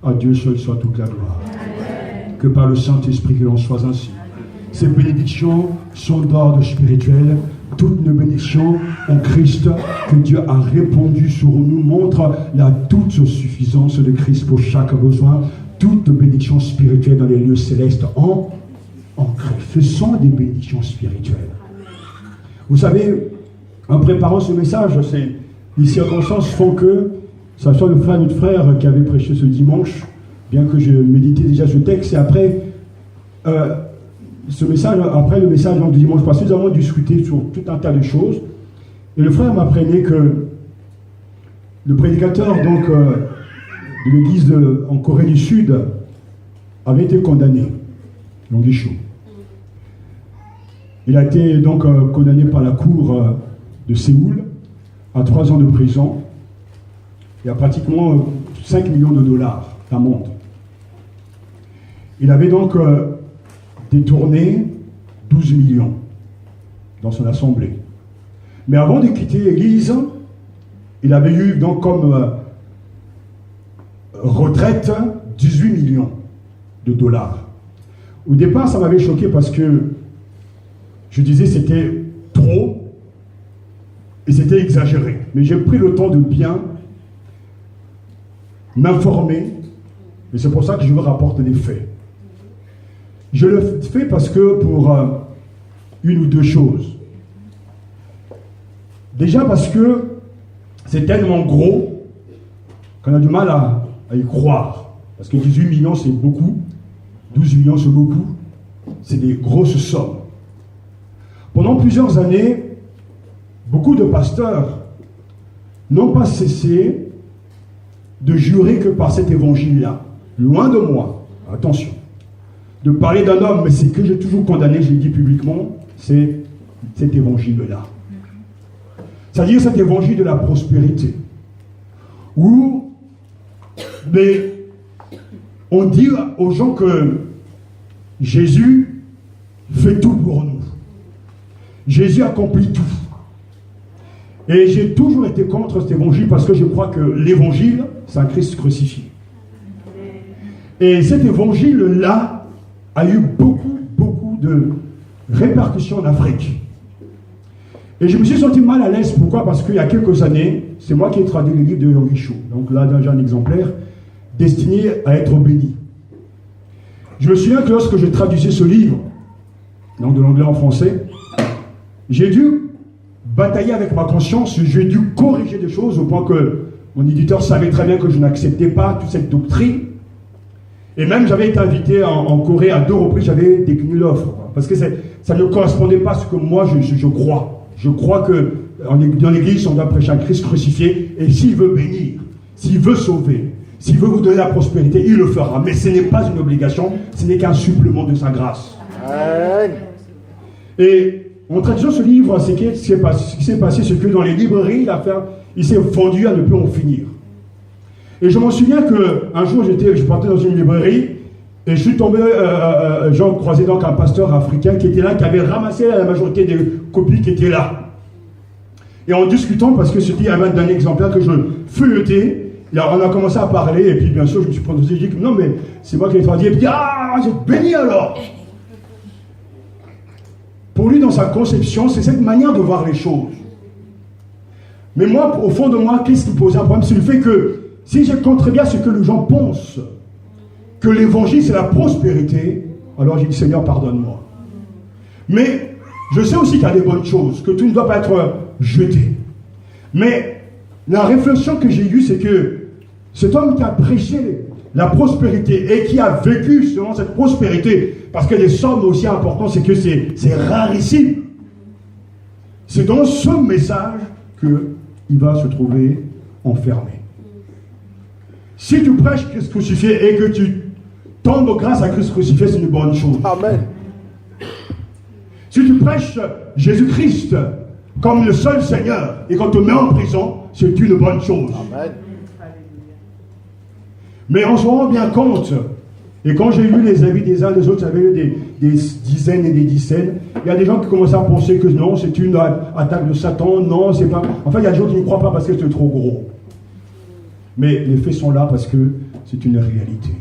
À Dieu seul soit toute la gloire. Que par le Saint-Esprit que l'on soit ainsi. Ces bénédictions sont d'ordre spirituel. Toutes nos bénédictions en Christ que Dieu a répandues sur nous montrent la toute suffisance de Christ pour chaque besoin. Toutes bénédictions spirituelles dans les lieux célestes en Christ. Ce sont des bénédictions spirituelles. Vous savez, en préparant ce message, les circonstances font que, ça soit le frère, notre frère qui avait prêché ce dimanche, bien que je méditais déjà ce texte, et après ce message, après le message du dimanche passé, nous avons discuté sur tout un tas de choses, et le frère m'apprenait que le prédicateur donc, de l'église en Corée du Sud avait été condamné, Yonggi-sho. Il a été donc condamné par la cour de Séoul à 3 ans de prison et à pratiquement 5 millions de dollars d'amende. Il avait donc détourné 12 millions dans son assemblée. Mais avant de quitter l'église, il avait eu donc comme retraite 18 millions de dollars. Au départ, ça m'avait choqué parce que je disais c'était trop et c'était exagéré. Mais j'ai pris le temps de bien m'informer et c'est pour ça que je vous rapporte des faits. Je le fais parce que pour une ou deux choses. Déjà parce que c'est tellement gros qu'on a du mal à y croire. Parce que 18 millions c'est beaucoup, 12 millions c'est beaucoup, c'est des grosses sommes. Pendant plusieurs années, beaucoup de pasteurs n'ont pas cessé de jurer que par cet évangile-là, loin de moi, attention, de parler d'un homme, mais c'est que j'ai toujours condamné, je l'ai dit publiquement, c'est cet évangile-là. C'est-à-dire cet évangile de la prospérité, où on dit aux gens que Jésus fait tout pour nous. Jésus accomplit tout. Et j'ai toujours été contre cet évangile parce que je crois que l'évangile, c'est un Christ crucifié. Et cet évangile-là a eu beaucoup de répercussions en Afrique. Et je me suis senti mal à l'aise. Pourquoi? Parce qu'il y a quelques années, c'est moi qui ai traduit le livre de Yonggi-sho. Donc là, j'ai un exemplaire destiné à être béni. Je me souviens que lorsque je traduisais ce livre, donc de l'anglais en français, j'ai dû batailler avec ma conscience, j'ai dû corriger des choses au point que mon éditeur savait très bien que je n'acceptais pas toute cette doctrine. Et même j'avais été invité en Corée à 2 reprises, j'avais décliné l'offre. Parce que ça ne correspondait pas à ce que moi je crois. Je crois que dans l'église, on doit prêcher un Christ crucifié, et s'il veut bénir, s'il veut sauver, s'il veut vous donner la prospérité, il le fera. Mais ce n'est pas une obligation, ce n'est qu'un supplément de sa grâce. Et en traduisant ce livre, ce qui s'est passé, c'est que dans les librairies, il s'est vendu à ne plus en finir. Et je m'en souviens qu'un jour, je partais dans une librairie, et je suis tombé, j'ai croisé donc un pasteur africain qui était là, qui avait ramassé la majorité des copies qui étaient là. Et en discutant, parce que c'était un dernier exemplaire que je feuilletais, on a commencé à parler, et puis bien sûr, je me suis prononcé, je dis que non, mais c'est moi qui l'ai traduit, et puis j'ai béni alors. Pour lui, dans sa conception, c'est cette manière de voir les choses. Mais moi, au fond de moi, qu'est-ce qui posait un problème? C'est le fait que, si je contribue à ce que les gens pensent, que l'évangile c'est la prospérité, alors j'ai dit Seigneur pardonne-moi. Mais je sais aussi qu'il y a des bonnes choses, que tout ne doit pas être jeté. Mais la réflexion que j'ai eue, c'est que cet homme qui a prêché la prospérité et qui a vécu selon cette prospérité, parce que les sommes aussi importantes, c'est que c'est rarissime. C'est dans ce message qu'il va se trouver enfermé. Si tu prêches Christ crucifié et que tu tombes grâce à Christ crucifié, c'est une bonne chose. Amen. Si tu prêches Jésus-Christ comme le seul Seigneur et qu'on te met en prison, c'est une bonne chose. Amen. Mais on se rend bien compte, et quand j'ai lu les avis des uns des autres, j'avais eu des dizaines et des dizaines, il y a des gens qui commençaient à penser que non, c'est une attaque de Satan, non, c'est pas... Enfin, il y a des gens qui ne croient pas parce que c'est trop gros. Mais les faits sont là parce que c'est une réalité.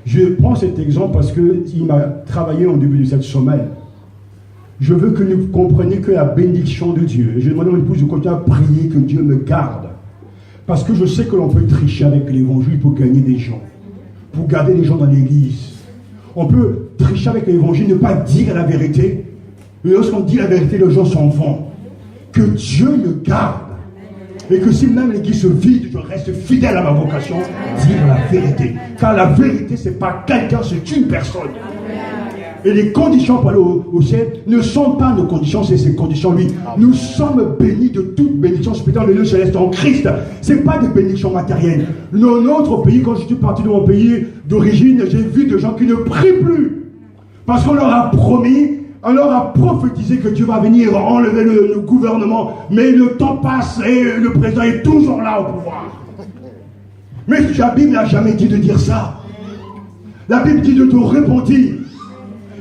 Je prends cet exemple parce qu'il m'a travaillé au début de cette semaine. Je veux que vous compreniez que la bénédiction de Dieu, et je demande à mon épouse de continuer à prier que Dieu me garde. Parce que je sais que l'on peut tricher avec l'évangile pour gagner des gens, pour garder les gens dans l'église. On peut tricher avec l'évangile, ne pas dire la vérité, Et lorsqu'on dit la vérité, les gens s'en vont. Que Dieu me garde. Et que si même l'église se vide, je reste fidèle à ma vocation, dire la vérité. Car la vérité, ce n'est pas quelqu'un, c'est une personne. Et les conditions pour aller au ciel ne sont pas nos conditions, c'est ses conditions, lui. Nous sommes bénis de toute bénédiction spirituelle dans les lieux célestes en Christ. Ce n'est pas des bénédictions matérielles. Dans notre pays, quand je suis parti de mon pays d'origine, j'ai vu des gens qui ne prient plus. Parce qu'on leur a promis, on leur a prophétisé que Dieu va venir enlever le gouvernement. Mais le temps passe et le président est toujours là au pouvoir. Mais la Bible n'a jamais dit de dire ça. La Bible dit de te repentir.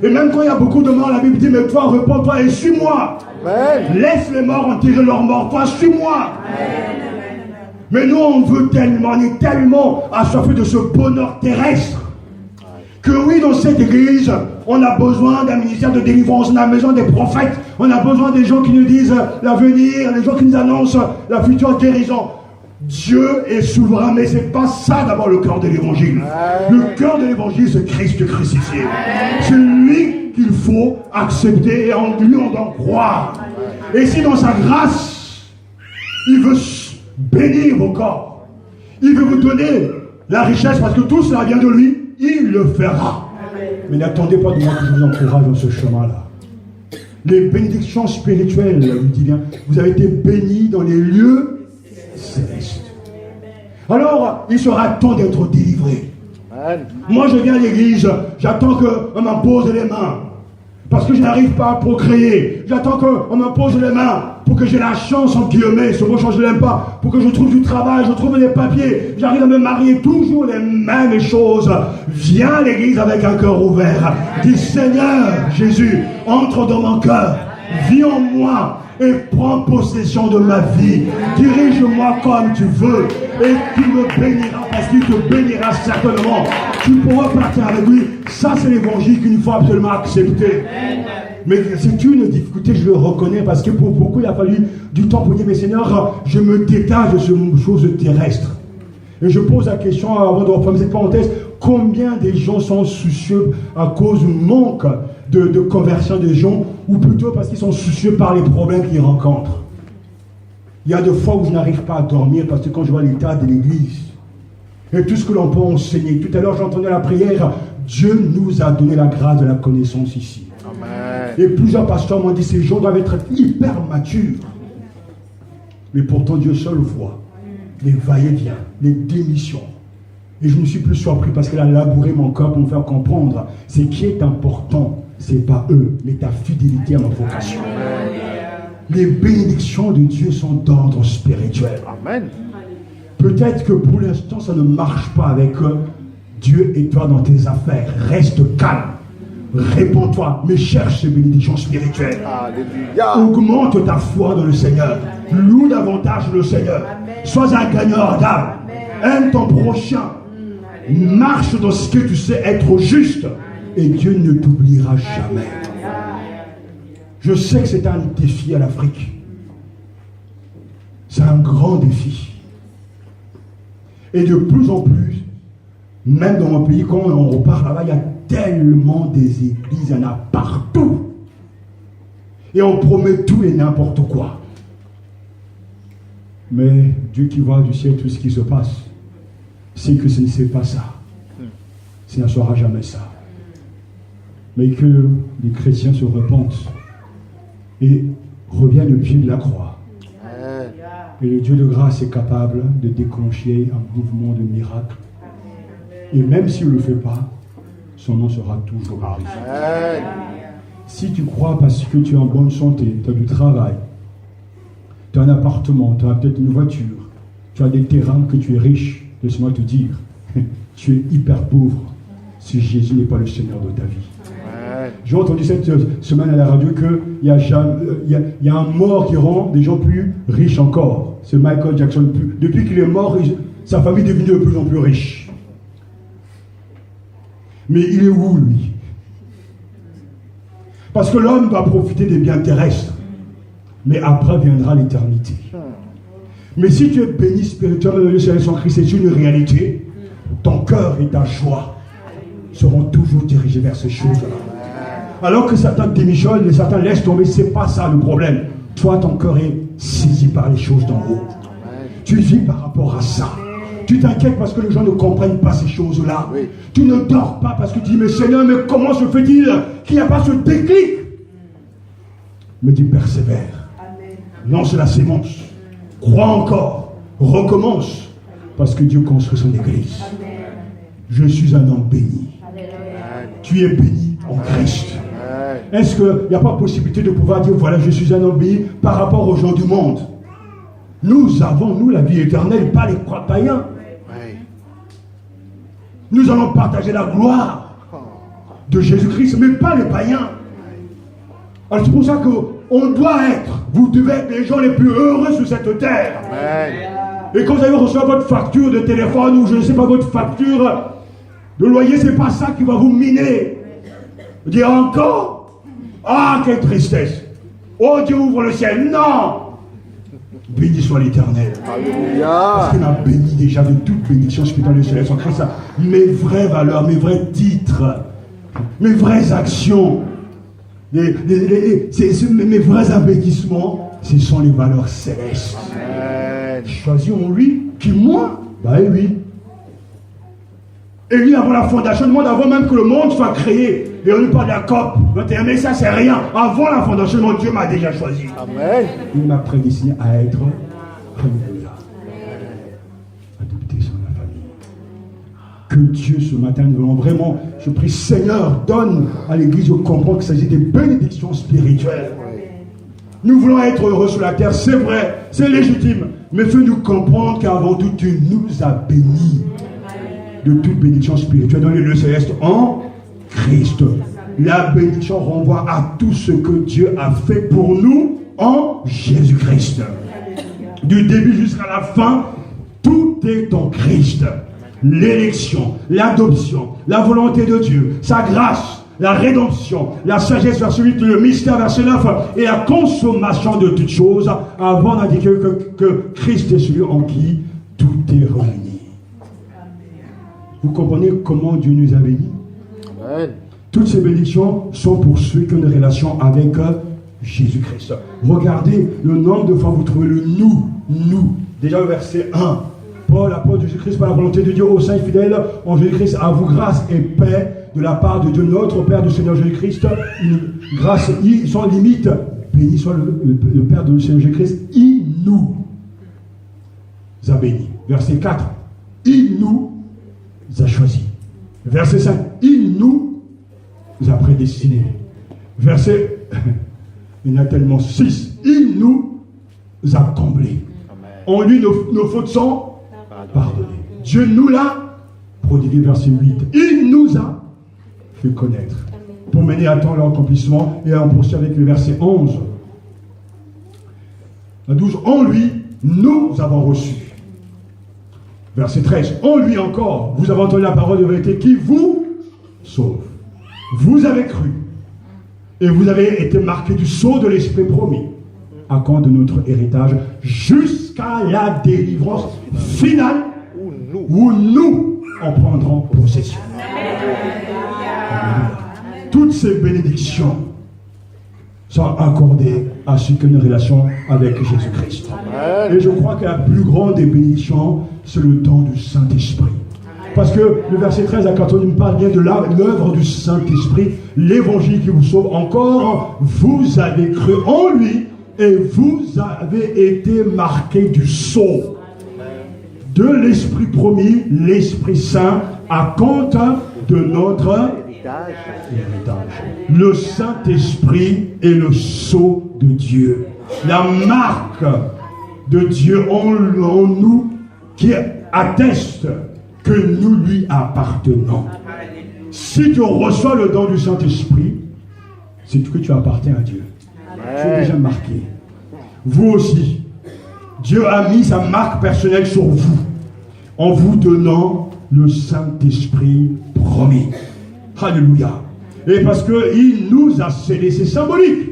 Et même quand il y a beaucoup de morts, la Bible dit, mais toi, repens-toi et suis-moi. Laisse les morts enterrer leurs morts. Toi, suis-moi. Mais nous, on veut tellement, on est tellement assoiffés de ce bonheur terrestre que oui, dans cette église, on a besoin d'un ministère de délivrance, on a besoin des prophètes, on a besoin des gens qui nous disent l'avenir, les gens qui nous annoncent la future guérison. Dieu est souverain, mais ce n'est pas ça d'abord le cœur de l'évangile. Le cœur de l'évangile, c'est Christ crucifié. C'est lui qu'il faut accepter et en lui on doit croire. Et si dans sa grâce, il veut bénir vos corps, il veut vous donner la richesse parce que tout cela vient de lui, il le fera. Mais n'attendez pas de moi que je vous encourage dans ce chemin-là. Les bénédictions spirituelles, lui dit bien, vous avez été bénis dans les lieux célestes. Alors, il sera temps d'être délivré. Moi, je viens à l'église, j'attends qu'on m'impose les mains. Parce que je n'arrive pas à procréer. J'attends qu'on m'impose les mains pour que j'ai la chance, en guillemets, ce mot je ne l'aime pas, pour que je trouve du travail, je trouve des papiers, j'arrive à me marier, toujours les mêmes choses. Viens à l'église avec un cœur ouvert. Dis, Seigneur Jésus, entre dans mon cœur, vis en moi et prends possession de ma vie. Dirige-moi comme tu veux et tu me béniras parce qu'il te bénira certainement. Tu pourras partir avec lui. Ça, c'est l'évangile qu'il nous faut absolument accepter. Mais c'est une difficulté, je le reconnais, parce que pour beaucoup, il a fallu du temps pour dire, mais Seigneur, je me détache de ces choses terrestres. Et je pose la question, avant de reprendre cette parenthèse, combien des gens sont soucieux à cause du manque de conversion des gens, ou plutôt parce qu'ils sont soucieux par les problèmes qu'ils rencontrent. Il y a des fois où je n'arrive pas à dormir, parce que quand je vois l'état de l'église, et tout ce que l'on peut enseigner, tout à l'heure j'entendais la prière, Dieu nous a donné la grâce de la connaissance ici. Amen. Et plusieurs pasteurs m'ont dit, ces gens doivent être hyper matures. Mais pourtant Dieu seul voit les va-et-vient, les démissions. Et je me suis plus surpris parce qu'elle a labouré mon cœur pour me faire comprendre. Ce qui est important, ce n'est pas eux, mais ta fidélité à ma vocation. Amen. Les bénédictions de Dieu sont d'ordre spirituel. Amen. Peut-être que pour l'instant, ça ne marche pas avec Dieu et toi dans tes affaires. Reste calme. Réponds-toi, mais cherche ces bénédictions spirituelles. Alléluia. Augmente ta foi dans le Seigneur. Loue davantage le Seigneur. Sois un gagneur d'âme. Aime ton prochain. Marche dans ce que tu sais être juste. Et Dieu ne t'oubliera jamais. Je sais que c'est un défi à l'Afrique. C'est un grand défi. Et de plus en plus, même dans mon pays, quand on repart là-bas, il y a tellement des églises, il y en a partout. Et on promet tout et n'importe quoi. Mais Dieu qui voit du ciel tout ce qui se passe, sait que ce n'est pas ça. Ce ne sera jamais ça. Mais que les chrétiens se repentent et reviennent au pied de la croix. Et le Dieu de grâce est capable de déclencher un mouvement de miracle. Et même s'il ne le fait pas, son nom sera toujours glorifié. Si tu crois parce que tu es en bonne santé, tu as du travail, tu as un appartement, tu as peut-être une voiture, tu as des terrains, que tu es riche, laisse-moi te dire, tu es hyper pauvre si Jésus n'est pas le Seigneur de ta vie. J'ai entendu cette semaine à la radio qu'il y a un mort qui rend des gens plus riches encore. C'est Michael Jackson. Depuis qu'il est mort, sa famille est devenue de plus en plus riche. Mais il est où, lui? Parce que l'homme doit profiter des biens terrestres. Mais après viendra l'éternité. Mais si tu es béni spirituellement dans le Seigneur sans Christ, c'est une réalité. Ton cœur et ta joie seront toujours dirigés vers ces choses-là. Alors que certains démissionnent et certains laissent tomber, c'est pas ça le problème. Toi, ton cœur est saisi par les choses d'en haut. Tu vis par rapport à ça. Tu t'inquiètes parce que les gens ne comprennent pas ces choses-là. Oui. Tu ne dors pas parce que tu dis, mais Seigneur, mais comment se fait-il qu'il n'y a pas ce déclic? Mais tu persévères. Amen. Lance la sémence. Crois encore. Recommence. Parce que Dieu construit son église. Amen. Je suis un homme béni. Amen. Tu es béni en Christ. Amen. Est-ce qu'il n'y a pas possibilité de pouvoir dire, voilà, je suis un homme béni par rapport aux gens du monde? Nous avons, nous, la vie éternelle, pas les croix païens. Nous allons partager la gloire de Jésus-Christ, mais pas les païens. Alors c'est pour ça qu'on doit être, vous devez être les gens les plus heureux sur cette terre. Amen. Et quand vous allez recevoir votre facture de téléphone ou je ne sais pas votre facture de loyer, c'est pas ça qui va vous miner. Vous dire encore, ah quelle tristesse. Oh Dieu ouvre le ciel. Non. Béni soit l'Éternel. Alléluia. Parce qu'il m'a béni déjà de toute bénédiction spirituelle du Christ en Christ. Mes vraies valeurs, mes vrais titres, mes vraies actions, mes vrais embellissements, ce sont les valeurs célestes. Amen. Choisissons lui, qui moi? Bah oui. Et lui, avant la fondation du monde, avant même que le monde soit créé, et on nous parle de la COP 21, mais ça c'est rien. Avant la fondation du monde, Dieu m'a déjà choisi. Amen. Il m'a prédestiné à être alléluia, adopté sur la famille. Que Dieu ce matin nous voulons vraiment, je prie Seigneur, donne à l'église de comprendre qu'il s'agit des bénédictions spirituelles. Nous voulons être heureux sur la terre, c'est vrai, c'est légitime, mais fais-nous comprendre qu'avant tout tu nous as bénis de toute bénédiction spirituelle dans les lieux célestes en Christ. La bénédiction renvoie à tout ce que Dieu a fait pour nous en Jésus-Christ. Du début jusqu'à la fin, tout est en Christ. L'élection, l'adoption, la volonté de Dieu, sa grâce, la rédemption, la sagesse, verset 8, le mystère, verset 9, et la consommation de toutes choses, avant d'indiquer que Christ est celui en qui tout est réuni. Vous comprenez comment Dieu nous a bénis? Amen. Toutes ces bénédictions sont pour ceux qui ont une relation avec Jésus-Christ. Regardez le nombre de fois vous trouvez le nous. Déjà au verset 1. Paul, apôtre de Jésus-Christ, par la volonté de Dieu, aux saints fidèles, en Jésus-Christ, à vous grâce et paix de la part de Dieu, notre Père du Seigneur Jésus-Christ. Une grâce sans limite. Béni soit le Père de Seigneur Jésus-Christ. Il nous a bénis. Verset 4. Il nous a choisi. Verset 5, il nous a prédestinés. Verset, il y en a tellement 6, il nous a comblés. En lui, nos fautes sont pardonnées. Dieu nous l'a prodigué. Verset 8, il nous a fait connaître. Pour mener à temps leur accomplissement. Et on poursuit avec le verset 11. À 12, en lui, nous avons reçu. Verset 13. En lui encore, vous avez entendu la parole de vérité qui vous sauve. Vous avez cru. Et vous avez été marqués du sceau de l'Esprit promis. À quand de notre héritage jusqu'à la délivrance finale où nous en prendrons possession. Amen. Toutes ces bénédictions sont accordées à ceux qui ont une relation avec Jésus-Christ. Et je crois que la plus grande des bénédictions, c'est le don du Saint-Esprit. Parce que le verset 13 à 14 nous parle bien de l'œuvre du Saint-Esprit, l'évangile qui vous sauve. Encore, vous avez cru en lui et vous avez été marqués du sceau de l'Esprit promis, l'Esprit Saint, à compte de notre héritage. Le Saint-Esprit est le sceau de Dieu. La marque de Dieu en nous qui atteste que nous lui appartenons. Si tu reçois le don du Saint-Esprit, c'est que tu appartiens à Dieu. Tu es déjà marqué. Vous aussi, Dieu a mis sa marque personnelle sur vous en vous donnant le Saint-Esprit promis. Alléluia. Et parce qu'il nous a scellés, c'est symbolique.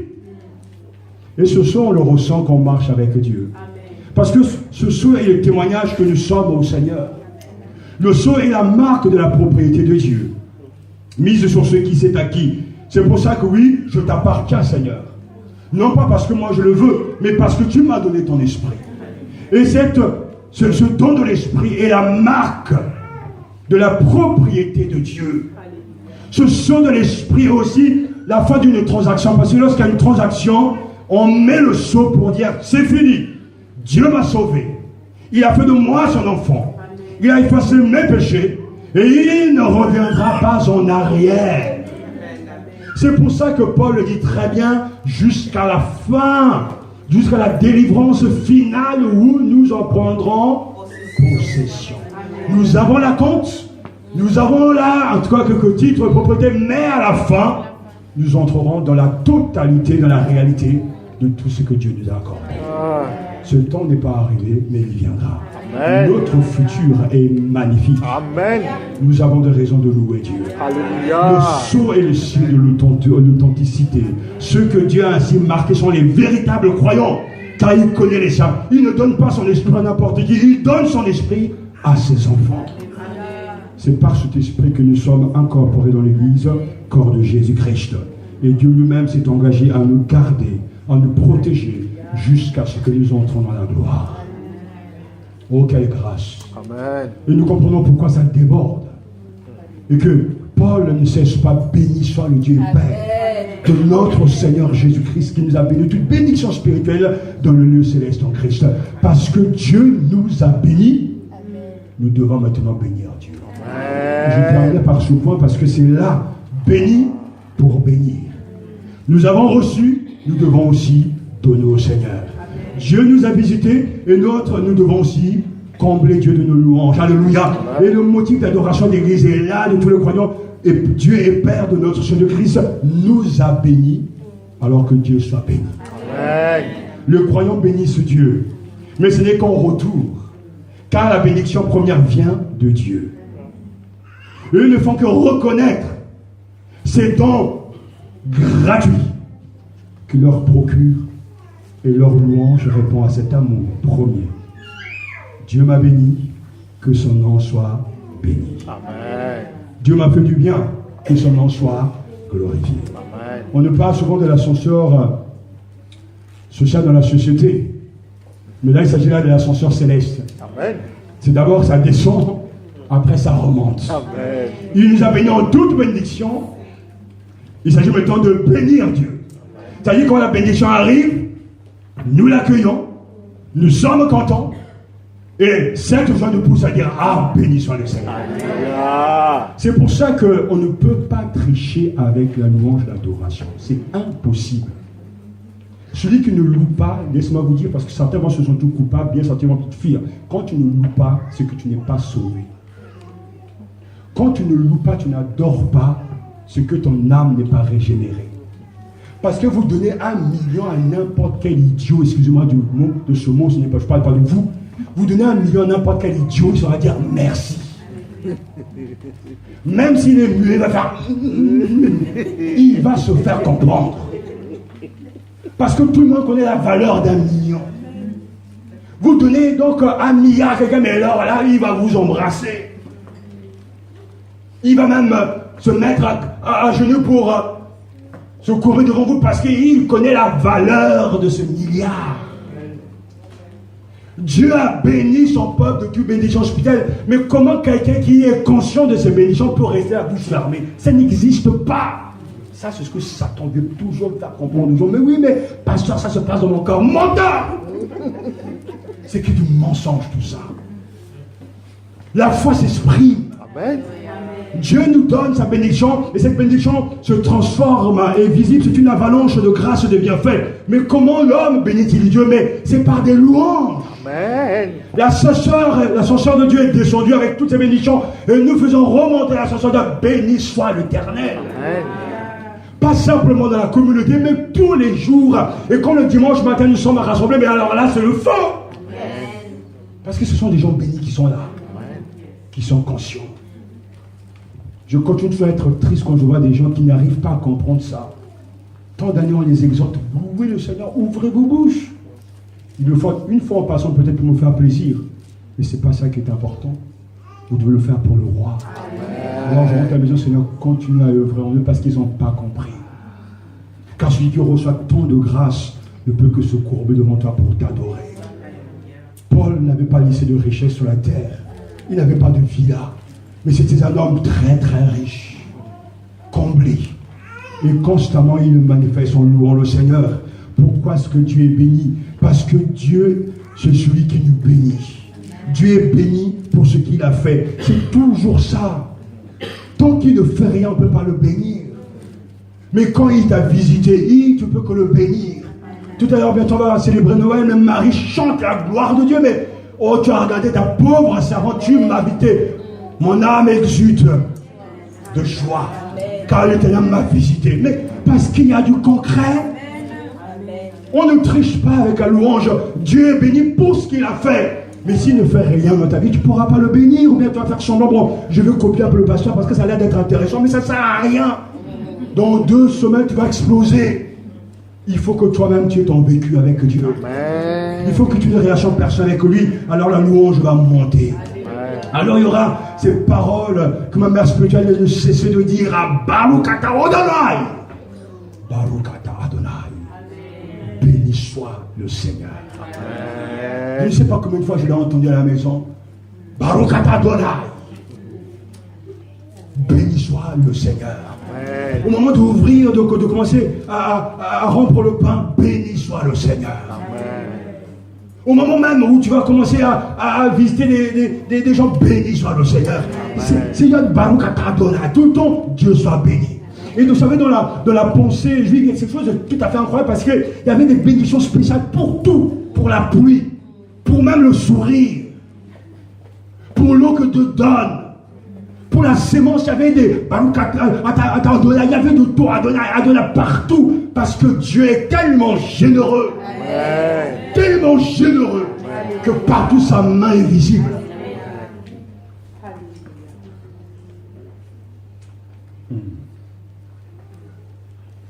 Et ce sceau, on le ressent quand on marche avec Dieu. Parce que ce sceau est le témoignage que nous sommes au Seigneur. Le sceau est la marque de la propriété de Dieu, mise sur ce qui s'est acquis. C'est pour ça que oui, je t'appartiens, Seigneur. Non pas parce que moi je le veux, mais parce que tu m'as donné ton esprit. Et ce don de l'esprit est la marque de la propriété de Dieu. Ce son de l'esprit est aussi la fin d'une transaction. Parce que lorsqu'il y a une transaction, on met le sceau pour dire c'est fini. Dieu m'a sauvé. Il a fait de moi son enfant. Il a effacé mes péchés. Et il ne reviendra pas en arrière. C'est pour ça que Paul le dit très bien, jusqu'à la fin, jusqu'à la délivrance finale où nous en prendrons possession. Nous avons la compte, nous avons là, en tout cas, quelques titres, propriétés, mais à la fin, nous entrerons dans la totalité, dans la réalité de tout ce que Dieu nous a accordé. Ce temps n'est pas arrivé, mais il viendra. Amen. Notre futur est magnifique. Amen. Nous avons des raisons de louer Dieu. Alléluia. Le sceau et le signe de l'authenticité. Ceux que Dieu a ainsi marqués sont les véritables croyants, car il connaît les siens. Il ne donne pas son esprit à n'importe qui, il donne son esprit à ses enfants. C'est par cet esprit que nous sommes incorporés dans l'Église, corps de Jésus-Christ. Et Dieu lui-même s'est engagé à nous garder, à nous protéger, jusqu'à ce que nous entrons dans la gloire. Oh, quelle grâce. Amen. Et nous comprenons pourquoi ça déborde. Et que Paul ne cesse pas, béni soit le Dieu et Père de notre Seigneur Jésus-Christ qui nous a bénis toute bénédiction spirituelle dans le lieu céleste en Christ. Parce que Dieu nous a bénis, nous devons maintenant bénir Dieu. Amen. Je terminerai par ce point parce que c'est là, béni pour bénir. Nous avons reçu, nous devons aussi donner au Seigneur. Dieu nous a visités et nous devons aussi combler Dieu de nos louanges. Alléluia. Et le motif d'adoration de l'Église est là, de tous les croyants. Et Dieu est Père de notre Seigneur Christ, nous a bénis alors que Dieu soit béni. Amen. Le croyant bénisse Dieu, mais ce n'est qu'en retour, car la bénédiction première vient de Dieu. Et ils ne font que reconnaître ces dons gratuits qui leur procurent. Et leur louange répond à cet amour premier. Dieu m'a béni, que son nom soit béni. Amen. Dieu m'a fait du bien, que son nom soit glorifié. Amen. On nous parle souvent de l'ascenseur social dans la société. Mais là, il s'agit là de l'ascenseur céleste. Amen. C'est d'abord ça descend, après ça remonte. Amen. Il nous a bénis en toute bénédiction. Il s'agit maintenant de bénir Dieu. C'est-à-dire quand la bénédiction arrive, nous l'accueillons, nous sommes contents, et cette joie nous pousse à dire ah, béni soit le Seigneur. C'est pour ça qu'on ne peut pas tricher avec la louange de l'adoration. C'est impossible. Celui qui ne loue pas, laissez-moi vous dire, parce que certains se sentent tout coupables, bien certainement toute fille. Quand tu ne loues pas, c'est que tu n'es pas sauvé. Quand tu ne loues pas, tu n'adores pas, c'est que ton âme n'est pas régénérée. Parce que vous donnez 1 million à n'importe quel idiot, excusez-moi de ce mot, je ne parle pas de vous. Vous donnez 1 million à n'importe quel idiot, il saura dire merci. Même s'il est muet, il va faire il va se faire comprendre. Parce que tout le monde connaît la valeur d'1 million. Vous donnez donc 1 milliard à quelqu'un, mais alors là, il va vous embrasser. Il va même se mettre à genoux pour se couvrir devant vous parce qu'il connaît la valeur de ce milliard. Dieu a béni son peuple de toute bénédiction spirituelle. Mais comment quelqu'un qui est conscient de ces bénédictions peut rester à bouche fermée? Ça n'existe pas. Ça, c'est ce que Satan veut toujours faire comprendre. Mais oui, mais pasteur, ça se passe dans mon cœur. Menteur! C'est que du mensonge tout ça. La foi s'exprime. Amen. Dieu nous donne sa bénédiction et cette bénédiction se transforme et est visible. C'est une avalanche de grâce et de bienfaits. Mais comment l'homme bénit-il Dieu? Mais c'est par des louanges. Amen. L'ascenseur de Dieu est descendu avec toutes ses bénédictions et nous faisons remonter l'ascenseur de béni soit l'Éternel. Amen. Pas simplement dans la communauté, mais tous les jours. Et quand le dimanche matin nous sommes rassemblés, mais alors là c'est le feu. Amen. Parce que ce sont des gens bénis qui sont là, Amen. Qui sont conscients. Je continue de être triste quand je vois des gens qui n'arrivent pas à comprendre ça. Tant d'années on les exhorte, louez le Seigneur, ouvrez vos bouches. Une fois en passant peut-être pour me faire plaisir, mais ce n'est pas ça qui est important. Vous devez le faire pour le roi. Alors je rentre à la maison, Seigneur, continue à œuvrer en eux parce qu'ils n'ont pas compris. Car celui qui reçoit tant de grâce ne peut que se courber devant toi pour t'adorer. Paul n'avait pas laissé de richesse sur la terre. Il n'avait pas de villa. Mais c'était un homme très très riche, comblé. Et constamment il manifeste en louant le Seigneur. Pourquoi est-ce que Dieu est béni? Parce que Dieu, c'est celui qui nous bénit. Dieu est béni pour ce qu'il a fait. C'est toujours ça. Tant qu'il ne fait rien, on ne peut pas le bénir. Mais quand il t'a visité, tu ne peux que le bénir. Tout à l'heure, bientôt on va célébrer Noël, même Marie chante la gloire de Dieu, mais oh, tu as regardé ta pauvre servante, tu m'as habité. Mon âme exulte de joie, car l'Éternel m'a visité. Mais parce qu'il y a du concret, on ne triche pas avec la louange. Dieu est béni pour ce qu'il a fait. Mais s'il ne fait rien dans ta vie, tu ne pourras pas le bénir, ou bien tu vas faire semblant. Bon, je veux copier un peu le pasteur parce que ça a l'air d'être intéressant, mais ça ne sert à rien. Dans 2 semaines, tu vas exploser. Il faut que toi-même tu aies ton vécu avec Dieu. Amen. Il faut que tu aies une relation personnelle avec lui. Alors la louange va monter. Amen. Alors il y aura ces paroles que ma mère spirituelle ne cessait de dire à Barukata Adonai. Barukata Adonai. Béni soit le Seigneur. Amen. Je ne sais pas combien de fois je l'ai entendu à la maison. Barukata Adonai. Béni soit le Seigneur. Amen. Au moment d'ouvrir, de commencer à rompre le pain, béni soit le Seigneur. Amen. Au moment même où tu vas commencer à visiter des gens, béni soit le Seigneur. C'est Yad Baruch Adonai. Tout le temps, Dieu soit béni. Et vous savez, dans la pensée juive, il y a quelque chose de tout à fait incroyable parce qu'il y avait des bénédictions spéciales pour tout. Pour la pluie, pour même le sourire, pour l'eau que te donne. Pour la sémence, il y avait des il y avait de tout, Adonai partout, parce que Dieu est tellement généreux, tellement généreux, que partout sa main est visible.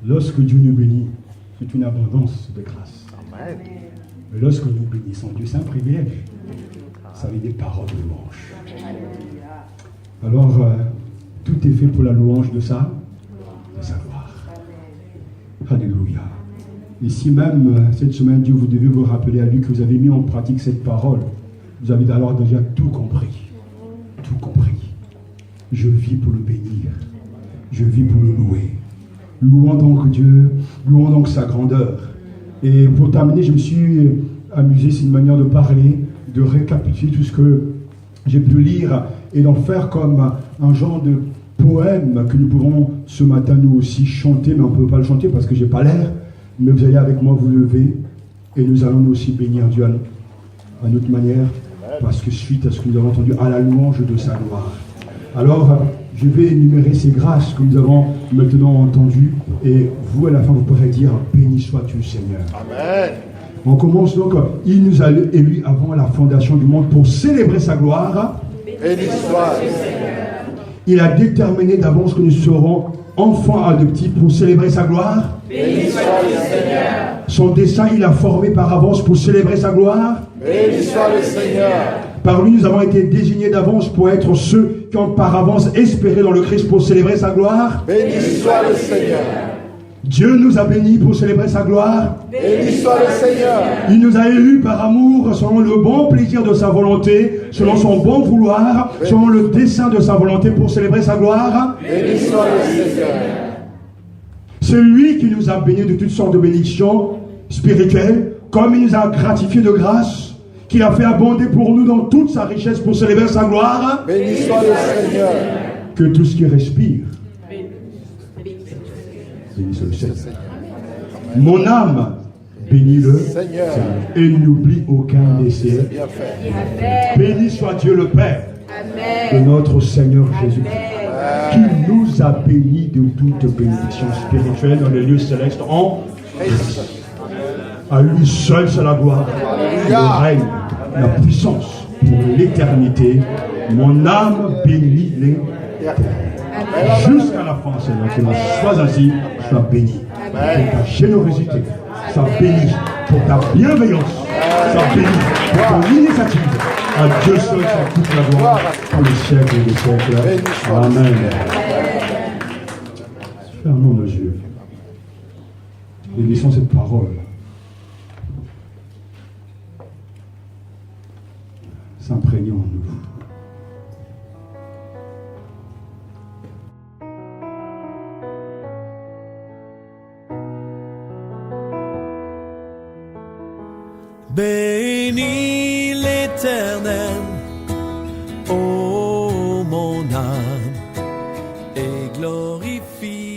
Lorsque Dieu nous bénit, c'est une abondance de grâce. Mais lorsque nous bénissons Dieu, c'est un privilège. Ça veut des paroles de louange. Alors, tout est fait pour la louange de sa gloire. Alléluia. Et si même cette semaine, Dieu, vous devez vous rappeler à lui que vous avez mis en pratique cette parole, vous avez alors déjà tout compris. Tout compris. Je vis pour le bénir. Je vis pour le louer. Louons donc Dieu, louons donc sa grandeur. Et pour terminer, je me suis amusé, c'est une manière de parler, de récapituler tout ce que j'ai pu lire et d'en faire comme un genre de poème que nous pouvons ce matin nous aussi chanter, mais on ne peut pas le chanter parce que je n'ai pas l'air, mais vous allez avec moi vous lever et nous allons nous aussi bénir Dieu à notre manière, parce que suite à ce que nous avons entendu, à la louange de sa gloire. Alors, je vais énumérer ces grâces que nous avons maintenant entendues et vous à la fin vous pourrez dire béni sois-tu Seigneur. Amen. On commence donc, il nous a élus avant la fondation du monde pour célébrer sa gloire. Béni soit le Seigneur. Il a déterminé d'avance que nous serons enfants adoptifs pour célébrer sa gloire. Béni soit le Seigneur. Son dessein, il a formé par avance pour célébrer sa gloire. Béni soit le Seigneur. Par lui, nous avons été désignés d'avance pour être ceux qui ont par avance espéré dans le Christ pour célébrer sa gloire. Béni soit le Seigneur. Dieu nous a bénis pour célébrer sa gloire. Béni soit le Seigneur. Il nous a élus par amour, selon le bon plaisir de sa volonté, selon son bon vouloir, selon le dessein de sa volonté pour célébrer sa gloire. Béni soit le Seigneur. C'est lui qui nous a bénis de toutes sortes de bénédictions spirituelles, comme il nous a gratifiés de grâce, qu'il a fait abonder pour nous dans toute sa richesse pour célébrer sa gloire. Béni soit le Seigneur. Que tout ce qui respire bénisse le Seigneur. Mon âme bénit le Seigneur et n'oublie aucun essai. Béni soit Dieu le Père de notre Seigneur Jésus-Christ, qui nous a bénis de toute bénédiction spirituelle dans les lieux célestes en Christ. À lui seul c'est la gloire, le règne, la puissance pour l'éternité. Mon âme bénit l'Éternel. Jusqu'à la fin, Seigneur, que sois ainsi, sois béni. Pour ta générosité, sois béni. Pour ta bienveillance, sois béni. Pour ton initiative, à Dieu seul soit toute la gloire, pour les siècles et les siècles. Amen. Fermons nos yeux. Et laissons cette parole s'imprégner en nous. Bénis l'Éternel, ô mon âme, et glorifie